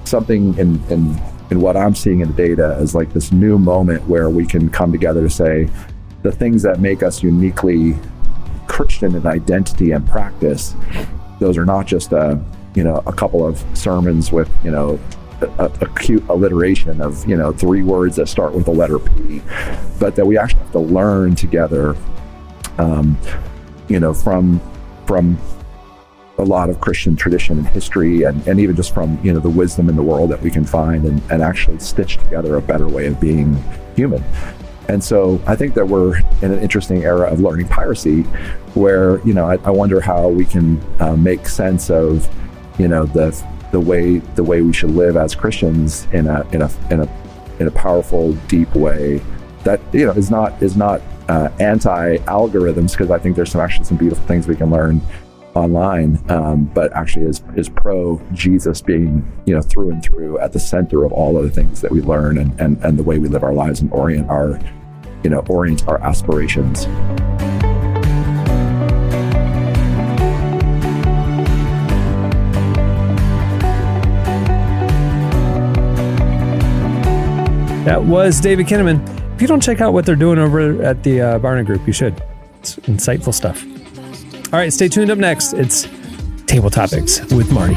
something in what I'm seeing in the data as like this new moment where we can come together to say the things that make us uniquely Christian in identity and practice. Those are not just a couple of sermons with a cute alliteration of 3 words that start with the letter P, but that we actually have to learn together. From a lot of Christian tradition and history, and even just from the wisdom in the world that we can find, and actually stitch together a better way of being human. And so I think that we're in an interesting era of learning piracy, where I wonder how we can make sense of the way we should live as Christians in a powerful, deep way that is not anti-algorithms, because I think there's some beautiful things we can learn online, but actually is pro Jesus being through and through at the center of all of the things that we learn, and the way we live our lives and orient our aspirations. That was David Kinnaman. If you don't check out what they're doing over at the Barna Group, you should. It's insightful stuff. All right, stay tuned. Up next, it's Table Topics with Marty.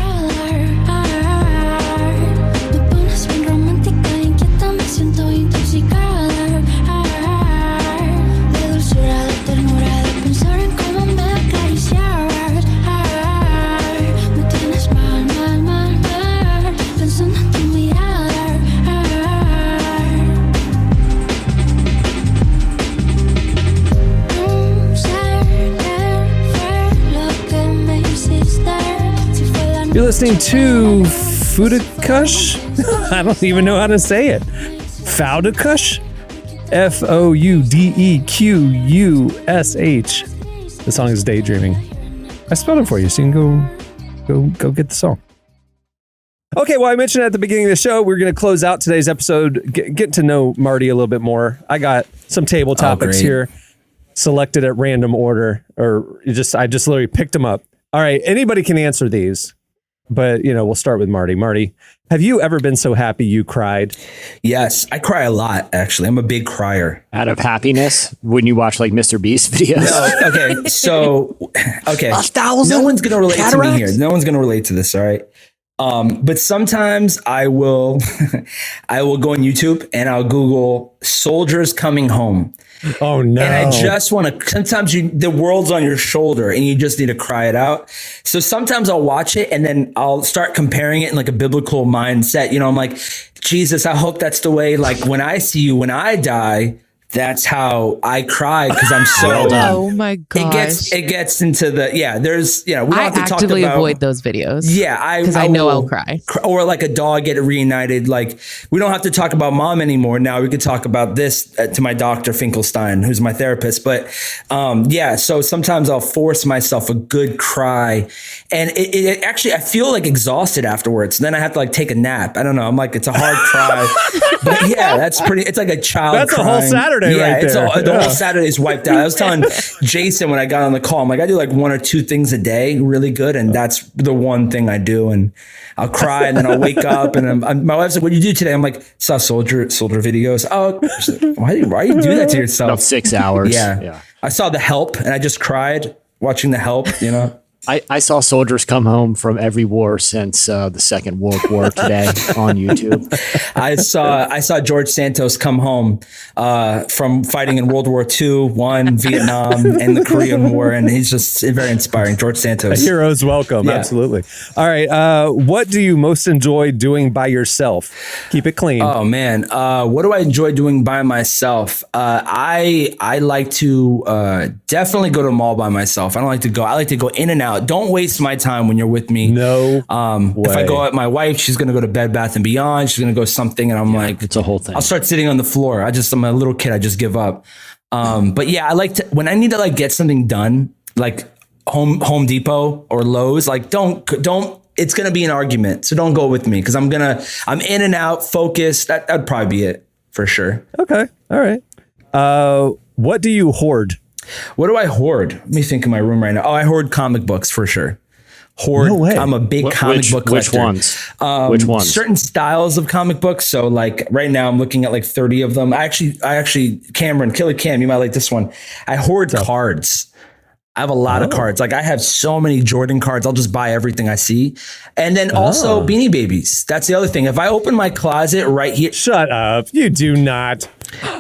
You're listening to Foudakush? I don't even know how to say it. Foudakush? Foudequush. The song is Daydreaming. I spelled it for you, so you can go get the song. Okay, well, I mentioned at the beginning of the show, we're going to close out today's episode, get to know Marty a little bit more. I got some table topics here, selected at random order, or I just literally picked them up. All right, anybody can answer these. But, we'll start with Marty. Marty, have you ever been so happy you cried? Yes, I cry a lot, actually. I'm a big crier. Out of happiness? When you watch like MrBeast videos? No, okay. No one's going to relate to me here. No one's going to relate to this, all right? But sometimes I will go on YouTube and I'll Google soldiers coming home. Oh no. And I just want to, sometimes the world's on your shoulder and you just need to cry it out. So sometimes I'll watch it and then I'll start comparing it in like a biblical mindset. I'm like, Jesus, I hope that's the way, like when I see you, when I die, that's how I cry because I'm so. Oh my gosh. It gets into the there's we don't I have to talk actively about avoid those videos. Yeah, because I know will I'll cry. Or like a dog get reunited. Like we don't have to talk about mom anymore. Now we could talk about this to my doctor Finkelstein, who's my therapist. But so sometimes I'll force myself a good cry, and it actually I feel like exhausted afterwards. Then I have to like take a nap. I don't know. I'm like it's a hard cry, but yeah, that's pretty. It's like a child. That's crying. a whole Saturday right there. The whole Saturday's wiped out. I was telling Jason when I got on the call, I'm like, I do like 1 or 2 things a day really good. And that's the one thing I do. And I'll cry and then I'll wake up and my wife's like, what do you do today? I'm like, saw soldier videos. Oh, why do you do that to yourself? About 6 hours. Yeah. I saw The Help and I just cried watching The Help, I saw soldiers come home from every war since the Second World War today on YouTube. I saw George Santos come home from fighting in World War II, Vietnam, and the Korean War, and he's just very inspiring. George Santos, a hero's welcome. Yeah. Absolutely. All right. What do you most enjoy doing by yourself? Keep it clean. Oh man, what do I enjoy doing by myself? I like to definitely go to the mall by myself. I don't like to go. I like to go in and out. Don't waste my time when you're with me. No way. If I go out with my wife, she's going to go to Bed Bath & Beyond. She's going to go something. And I'm like, it's a whole thing. I'll start sitting on the floor. I'm a little kid. I just give up. But yeah, I like to, when I need to like get something done, like Home Depot or Lowe's, like don't, it's going to be an argument. So don't go with me. Cause I'm in and out focused. That'd probably be it for sure. Okay. All right. What do you hoard? What do I hoard? Let me think in my room right now. Oh, I hoard comic books for sure. No way. I'm a big comic book collector. Which ones? Certain styles of comic books. So like right now I'm looking at like 30 of them. I actually, Cameron, Killer Cam, you might like this one. I hoard cards. I have a lot of cards. Like I have so many Jordan cards. I'll just buy everything I see. And then also Beanie Babies. That's the other thing. If I open my closet right here. Shut up. You do not.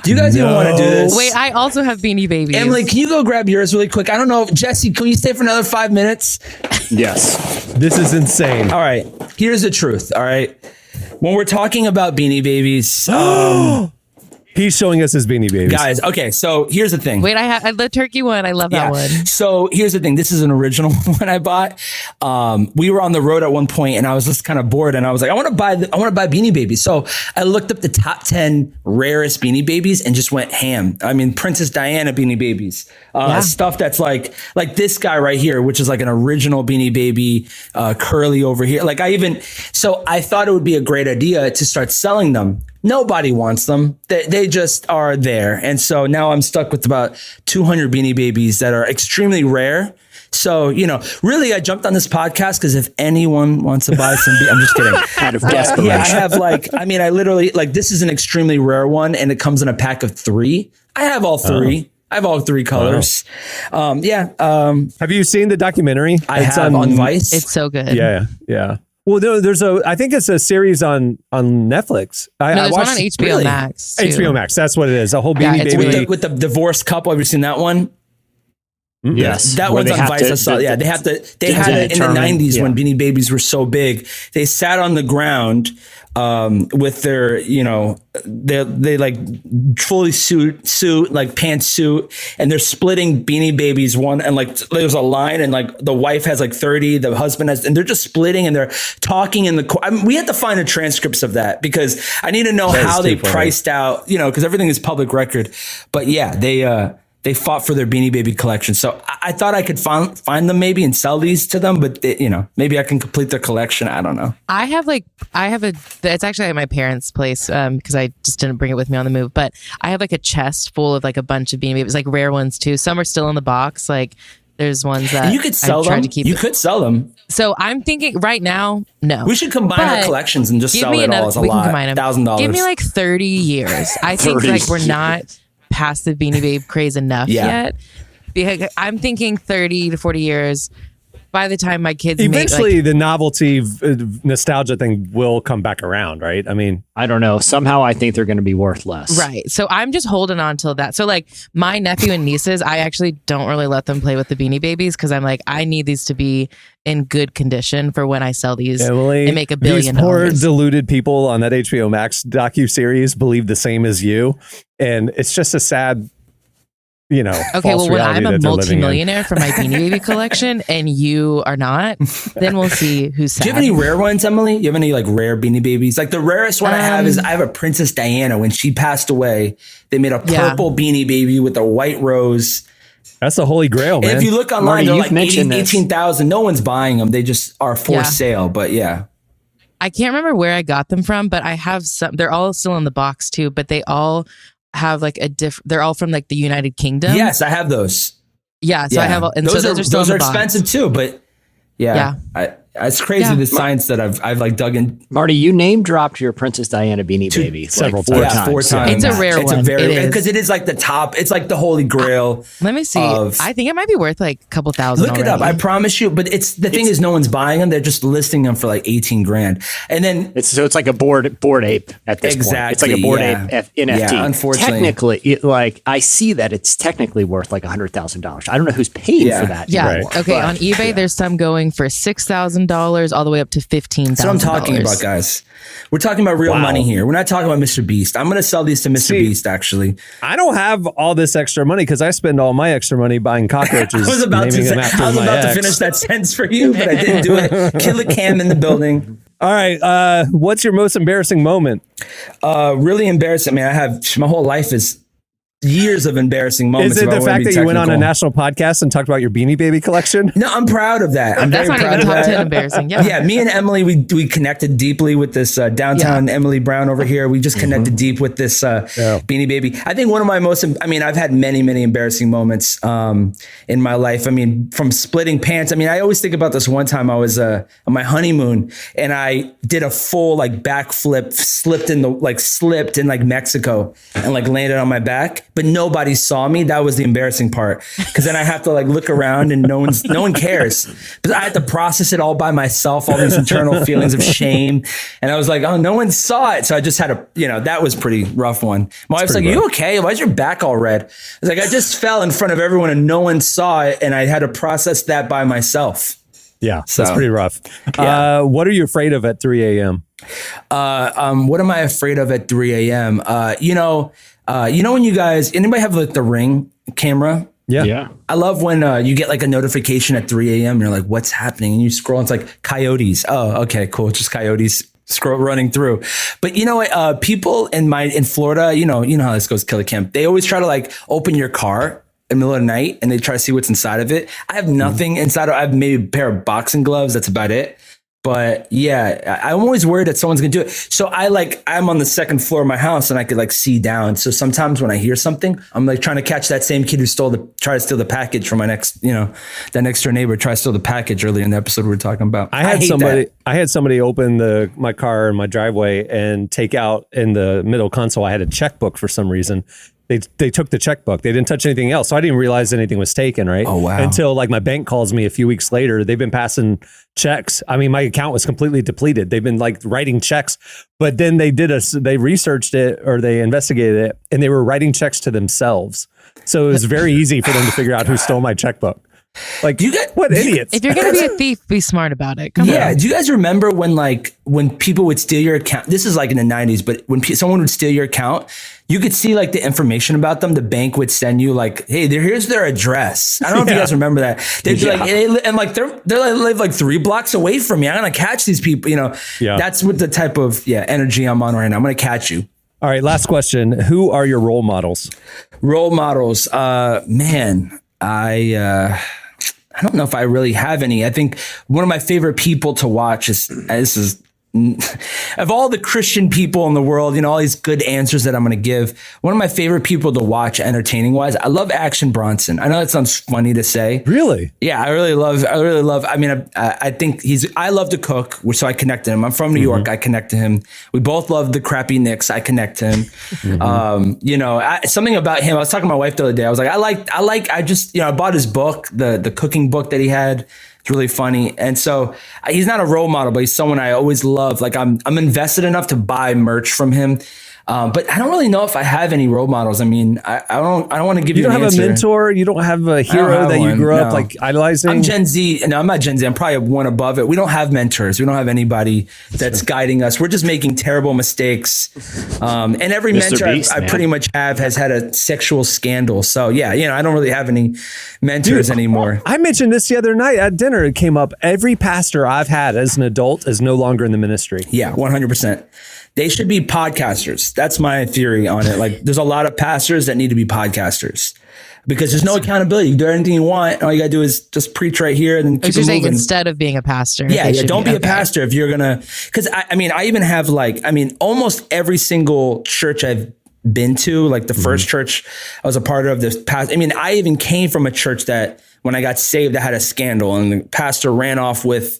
Do you guys even want to do this? Wait, I also have Beanie Babies. Emily, can you go grab yours really quick? I don't know. Jesse, can you stay for another 5 minutes? Yes. This is insane. All right. Here's the truth. All right. When we're talking about Beanie Babies, he's showing us his Beanie Babies. Guys, okay, so here's the thing. Wait, I the turkey one. I love that one. So here's the thing. This is an original one I bought. We were on the road at one point and I was just kind of bored and I was like, I want to buy Beanie Babies. So I looked up the top 10 rarest Beanie Babies and just went ham. I mean, Princess Diana Beanie Babies. Stuff that's like this guy right here, which is like an original Beanie Baby, curly over here. So I thought it would be a great idea to start selling them. Nobody wants them. They just are there. And so now I'm stuck with about 200 Beanie Babies that are extremely rare. So, really, I jumped on this podcast because if anyone wants to buy some, I'm just kidding. Out of desperation. Yeah, I have I literally, this is an extremely rare one and it comes in a pack of 3. I have all 3. I have all 3 colors. Have you seen the documentary? I have on Vice. It's so good. Yeah. Well, there's I think it's a series on Netflix. There's one on HBO Max. Too. HBO Max, that's what it is. A whole Beanie Baby. With the divorced couple. Have you seen that one? Yes. That one's on Vice. I saw. They had it in the 90s when Beanie Babies were so big. They sat on the ground with their, they like fully suit, like pantsuit, and they're splitting Beanie Babies one. And like, there's a line and like the wife has like 30, the husband has, and they're just splitting and they're talking in the, we had to find the transcripts of that because I need to know how they priced out, because everything is public record. But yeah, they fought for their Beanie Baby collection. So I thought I could find them maybe and sell these to them, but maybe I can complete their collection. I don't know. It's actually at my parents' place because I just didn't bring it with me on the move, but I have like a chest full of like a bunch of Beanie Babies, like rare ones too. Some are still in the box. Like there's ones that you could sell them. Could sell them. So I'm thinking right now, no. We should combine our collections and just sell it all as a lot. $1,000. Give me like 30 years. I think like we're not past the Beanie Babe craze enough yet. Because I'm thinking 30 to 40 years by the time my kids eventually the novelty nostalgia thing will come back around, right? I mean, I don't know. Somehow I think they're going to be worth less. right. So I'm just holding on till that. So like my nephew and nieces, I actually don't really let them play with the Beanie Babies because I'm like, I need these to be in good condition for when I sell these Emily, and make $1 billion. These poor deluded people on that HBO Max docuseries believe the same as you. And it's just a sad, okay, false well, when I'm a reality that they're living in. multimillionaire for my Beanie Baby collection and you are not, then we'll see who's sad. Do you have any rare ones, Emily? You have any like rare Beanie Babies? Like the rarest one I have is I have a Princess Diana. When she passed away, they made a purple Beanie Baby with a white rose. That's the holy grail, man. And if you look online, Marty, they're like 18,000. No one's buying them. They just are for sale. But yeah. I can't remember where I got them from, but I have some. They're all still in the box too, but they all have like they're all from like the United Kingdom. Yes, I have those. Yeah, so I have, and those are still those in are the box. expensive too, but yeah. It's crazy the science that I've like dug in. Marty, you name dropped your Princess Diana Beanie Baby several like 4 times. times. 4 times. It's a rare It's one. a very It is. because it is like the top. It's like the holy grail. Let me see. I think it might be worth like a couple thousand. Look it up. I promise you. But the thing is, no one's buying them. They're just listing them for like 18 grand. And then it's like a board ape at this point. It's like a board ape NFT. Yeah, unfortunately, technically, I see that it's technically worth like $100,000. I don't know who's paying for that. Yeah. anymore, Okay. but, On eBay, there's some going for $6,000 all the way up to $15,000. That's what I'm talking about, guys. We're talking about real money here. We're not talking about MrBeast. I'm going to sell these to MrBeast, actually. I don't have all this extra money because I spend all my extra money buying cockroaches. I was about to finish that sentence for you, but I didn't do it. Kill a Cam in the building. All right. What's your most embarrassing moment? Really embarrassing. I mean, I have my whole life is years of embarrassing moments. Is it the fact that you went on a national podcast and talked about your Beanie Baby collection? No, I'm proud of that. That's not even top 10 embarrassing. Yeah, me and Emily, we connected deeply with this downtown Emily Brown over here. We just connected deep with this Beanie Baby. I think one of my I've had many, many embarrassing moments in my life. I mean, from splitting pants. I mean, I always think about this one time I was on my honeymoon and I did a full like backflip, slipped in like Mexico and like landed on my back. But nobody saw me. That was the embarrassing part. Because then I have to like look around and no one cares. Because I had to process it all by myself, all these internal feelings of shame. And I was like, oh, no one saw it. So I just had that was pretty rough one. My wife's like, you okay? Why is your back all red? I was like, I just fell in front of everyone and no one saw it. And I had to process that by myself. Yeah, that's pretty rough. Yeah. What are you afraid of at 3 a.m.? What am I afraid of at 3 a.m.? When you guys, anybody have like the Ring camera? Yeah. I love when you get like a notification at 3 a.m. and you're like, what's happening? And you scroll, and it's like coyotes. Oh, okay, cool. It's just coyotes running through. But you know what? People in Florida, you know how this goes, Killer Camp. They always try to like open your car in the middle of the night and they try to see what's inside of it. I have nothing inside. I have maybe a pair of boxing gloves. That's about it. But yeah, I'm always worried that someone's gonna do it. So I'm on the second floor of my house and I could like see down. So sometimes when I hear something, I'm like trying to catch that same kid who tried to steal the package from my next, that next door neighbor tried to steal the package earlier in the episode we were talking about. I had somebody open my car in my driveway and take out in the middle console. I had a checkbook for some reason. They took the checkbook. They didn't touch anything else. So I didn't realize anything was taken, right? Oh, wow. Until like my bank calls me a few weeks later. They've been passing checks. I mean, my account was completely depleted. They've been like writing checks, but then they researched it or they investigated it and they were writing checks to themselves. So it was very easy for them to figure out who stole my checkbook. Like, what idiots. If you're going to be a thief, be smart about it. Come on. Do you guys remember when people would steal your account? This is like in the 90s, but when someone would steal your account, you could see like the information about them. The bank would send you like, hey, here's their address. I don't know if you guys remember that. They'd be like, and like they live like 3 blocks away from me. I'm going to catch these people. That's what the type of energy I'm on right now. I'm going to catch you. All right. Last question. Who are your role models? Role models. Man, I don't know if I really have any. I think one of my favorite people to watch is of all the Christian people in the world, all these good answers that I'm going to give. One of my favorite people to watch entertaining wise, I love Action Bronson. I know that sounds funny to say. Really? Yeah, I really love, I mean, I think I love to cook, so I connect to him. I'm from New York. I connect to him. We both love the crappy Knicks. I connect to him. Something about him. I was talking to my wife the other day. I was like, I bought his book, the cooking book that he had It's really funny. And so he's not a role model, but he's someone I always love. Like I'm invested enough to buy merch from him. But I don't really know if I have any role models. I mean, I don't want to give you an answer. You don't have a mentor. You don't have a hero that you grew up like idolizing. I'm Gen Z. No, I'm not Gen Z. I'm probably one above it. We don't have mentors. We don't have anybody that's guiding us. We're just making terrible mistakes. And every mentor I pretty much has had a sexual scandal. So yeah, I don't really have any mentors anymore. I mentioned this the other night at dinner. It came up. Every pastor I've had as an adult is no longer in the ministry. Yeah, 100%. They should be podcasters. That's my theory on it. Like, there's a lot of pastors that need to be podcasters because there's no accountability. You do anything you want. All you got to do is just preach right here and then keep it moving. Instead of being a pastor. Yeah. Don't be a pastor if you're going to, because I even have almost every single church I've been to, like the first church I was a part of this past. I even came from a church that when I got saved, that had a scandal and the pastor ran off with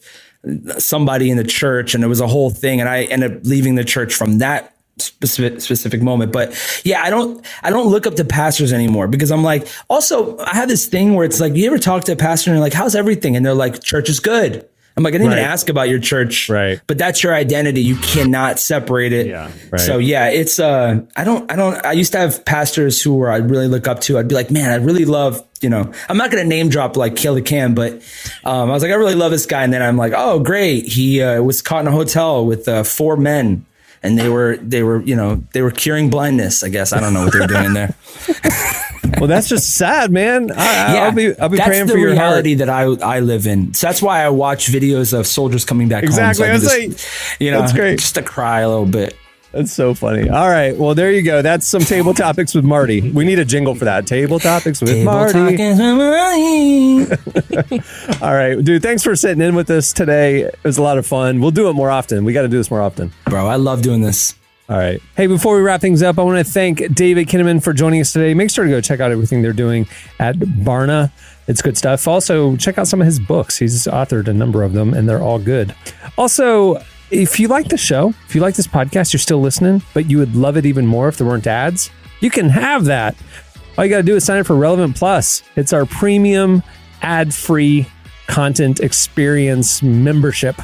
somebody in the church and it was a whole thing. And I ended up leaving the church from that specific moment. But yeah, I don't look up to pastors anymore because I'm like, also I have this thing where it's like, you ever talk to a pastor and you're like, how's everything? And they're like, church is good. I'm like, I didn't even ask about your church, right? But that's your identity. You cannot separate it. Yeah, right. So yeah, it's I used to have pastors who I'd really look up to. I'd be like, man, I really love, I'm not going to name drop like Kill the Cam, but I was like, I really love this guy. And then I'm like, oh, great. He was caught in a hotel with 4 men. And they were curing blindness, I guess. I don't know what they were doing there. Well, that's just sad, man. I'll be praying for your heart. That's the reality that I live in. So that's why I watch videos of soldiers coming back home. So that's great. Just to cry a little bit. That's so funny. All right. Well, there you go. That's some table topics with Marty. We need a jingle for that. Table topics with Marty. All right, dude. Thanks for sitting in with us today. It was a lot of fun. We'll do it more often. We got to do this more often. Bro, I love doing this. All right. Hey, before we wrap things up, I want to thank David Kinnaman for joining us today. Make sure to go check out everything they're doing at Barna. It's good stuff. Also, check out some of his books. He's authored a number of them, and they're all good. Also, if you like the show, if you like this podcast, you're still listening, but you would love it even more if there weren't ads, you can have that. All you got to do is sign up for Relevant Plus. It's our premium ad-free content experience membership.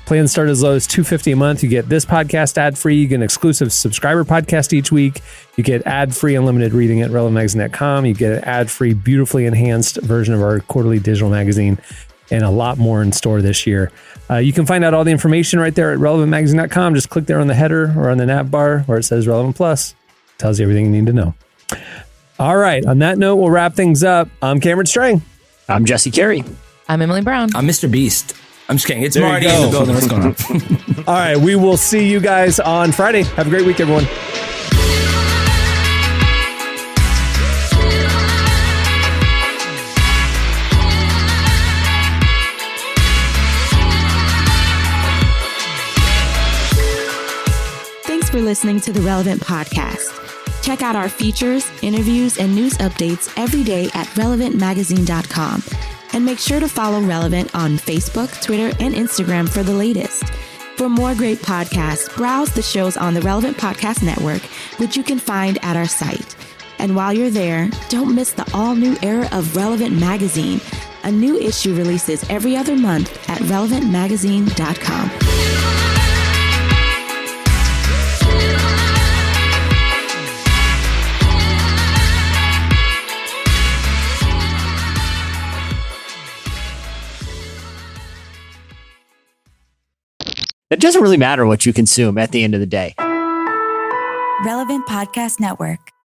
Plans start as low as $250 a month. You get this podcast ad-free. You get an exclusive subscriber podcast each week. You get ad-free unlimited reading at relevantmagazine.com. You get an ad-free, beautifully enhanced version of our quarterly digital magazine, and a lot more in store this year. You can find out all the information right there at relevantmagazine.com. Just click there on the header or on the nav bar where it says Relevant Plus. It tells you everything you need to know. All right. On that note, we'll wrap things up. I'm Cameron Strang. I'm Jesse Carey. I'm Emily Brown. I'm MrBeast. I'm just kidding. It's There Marty you go. in the building. What's going on? All right. We will see you guys on Friday. Have a great week, everyone. Thanks for listening to the Relevant Podcast. Check out our features, interviews, and news updates every day at relevantmagazine.com. And make sure to follow Relevant on Facebook, Twitter, and Instagram for the latest. For more great podcasts, browse the shows on the Relevant Podcast Network, which you can find at our site. And while you're there, don't miss the all-new era of Relevant Magazine. A new issue releases every other month at relevantmagazine.com. It doesn't really matter what you consume at the end of the day. Relevant Podcast Network.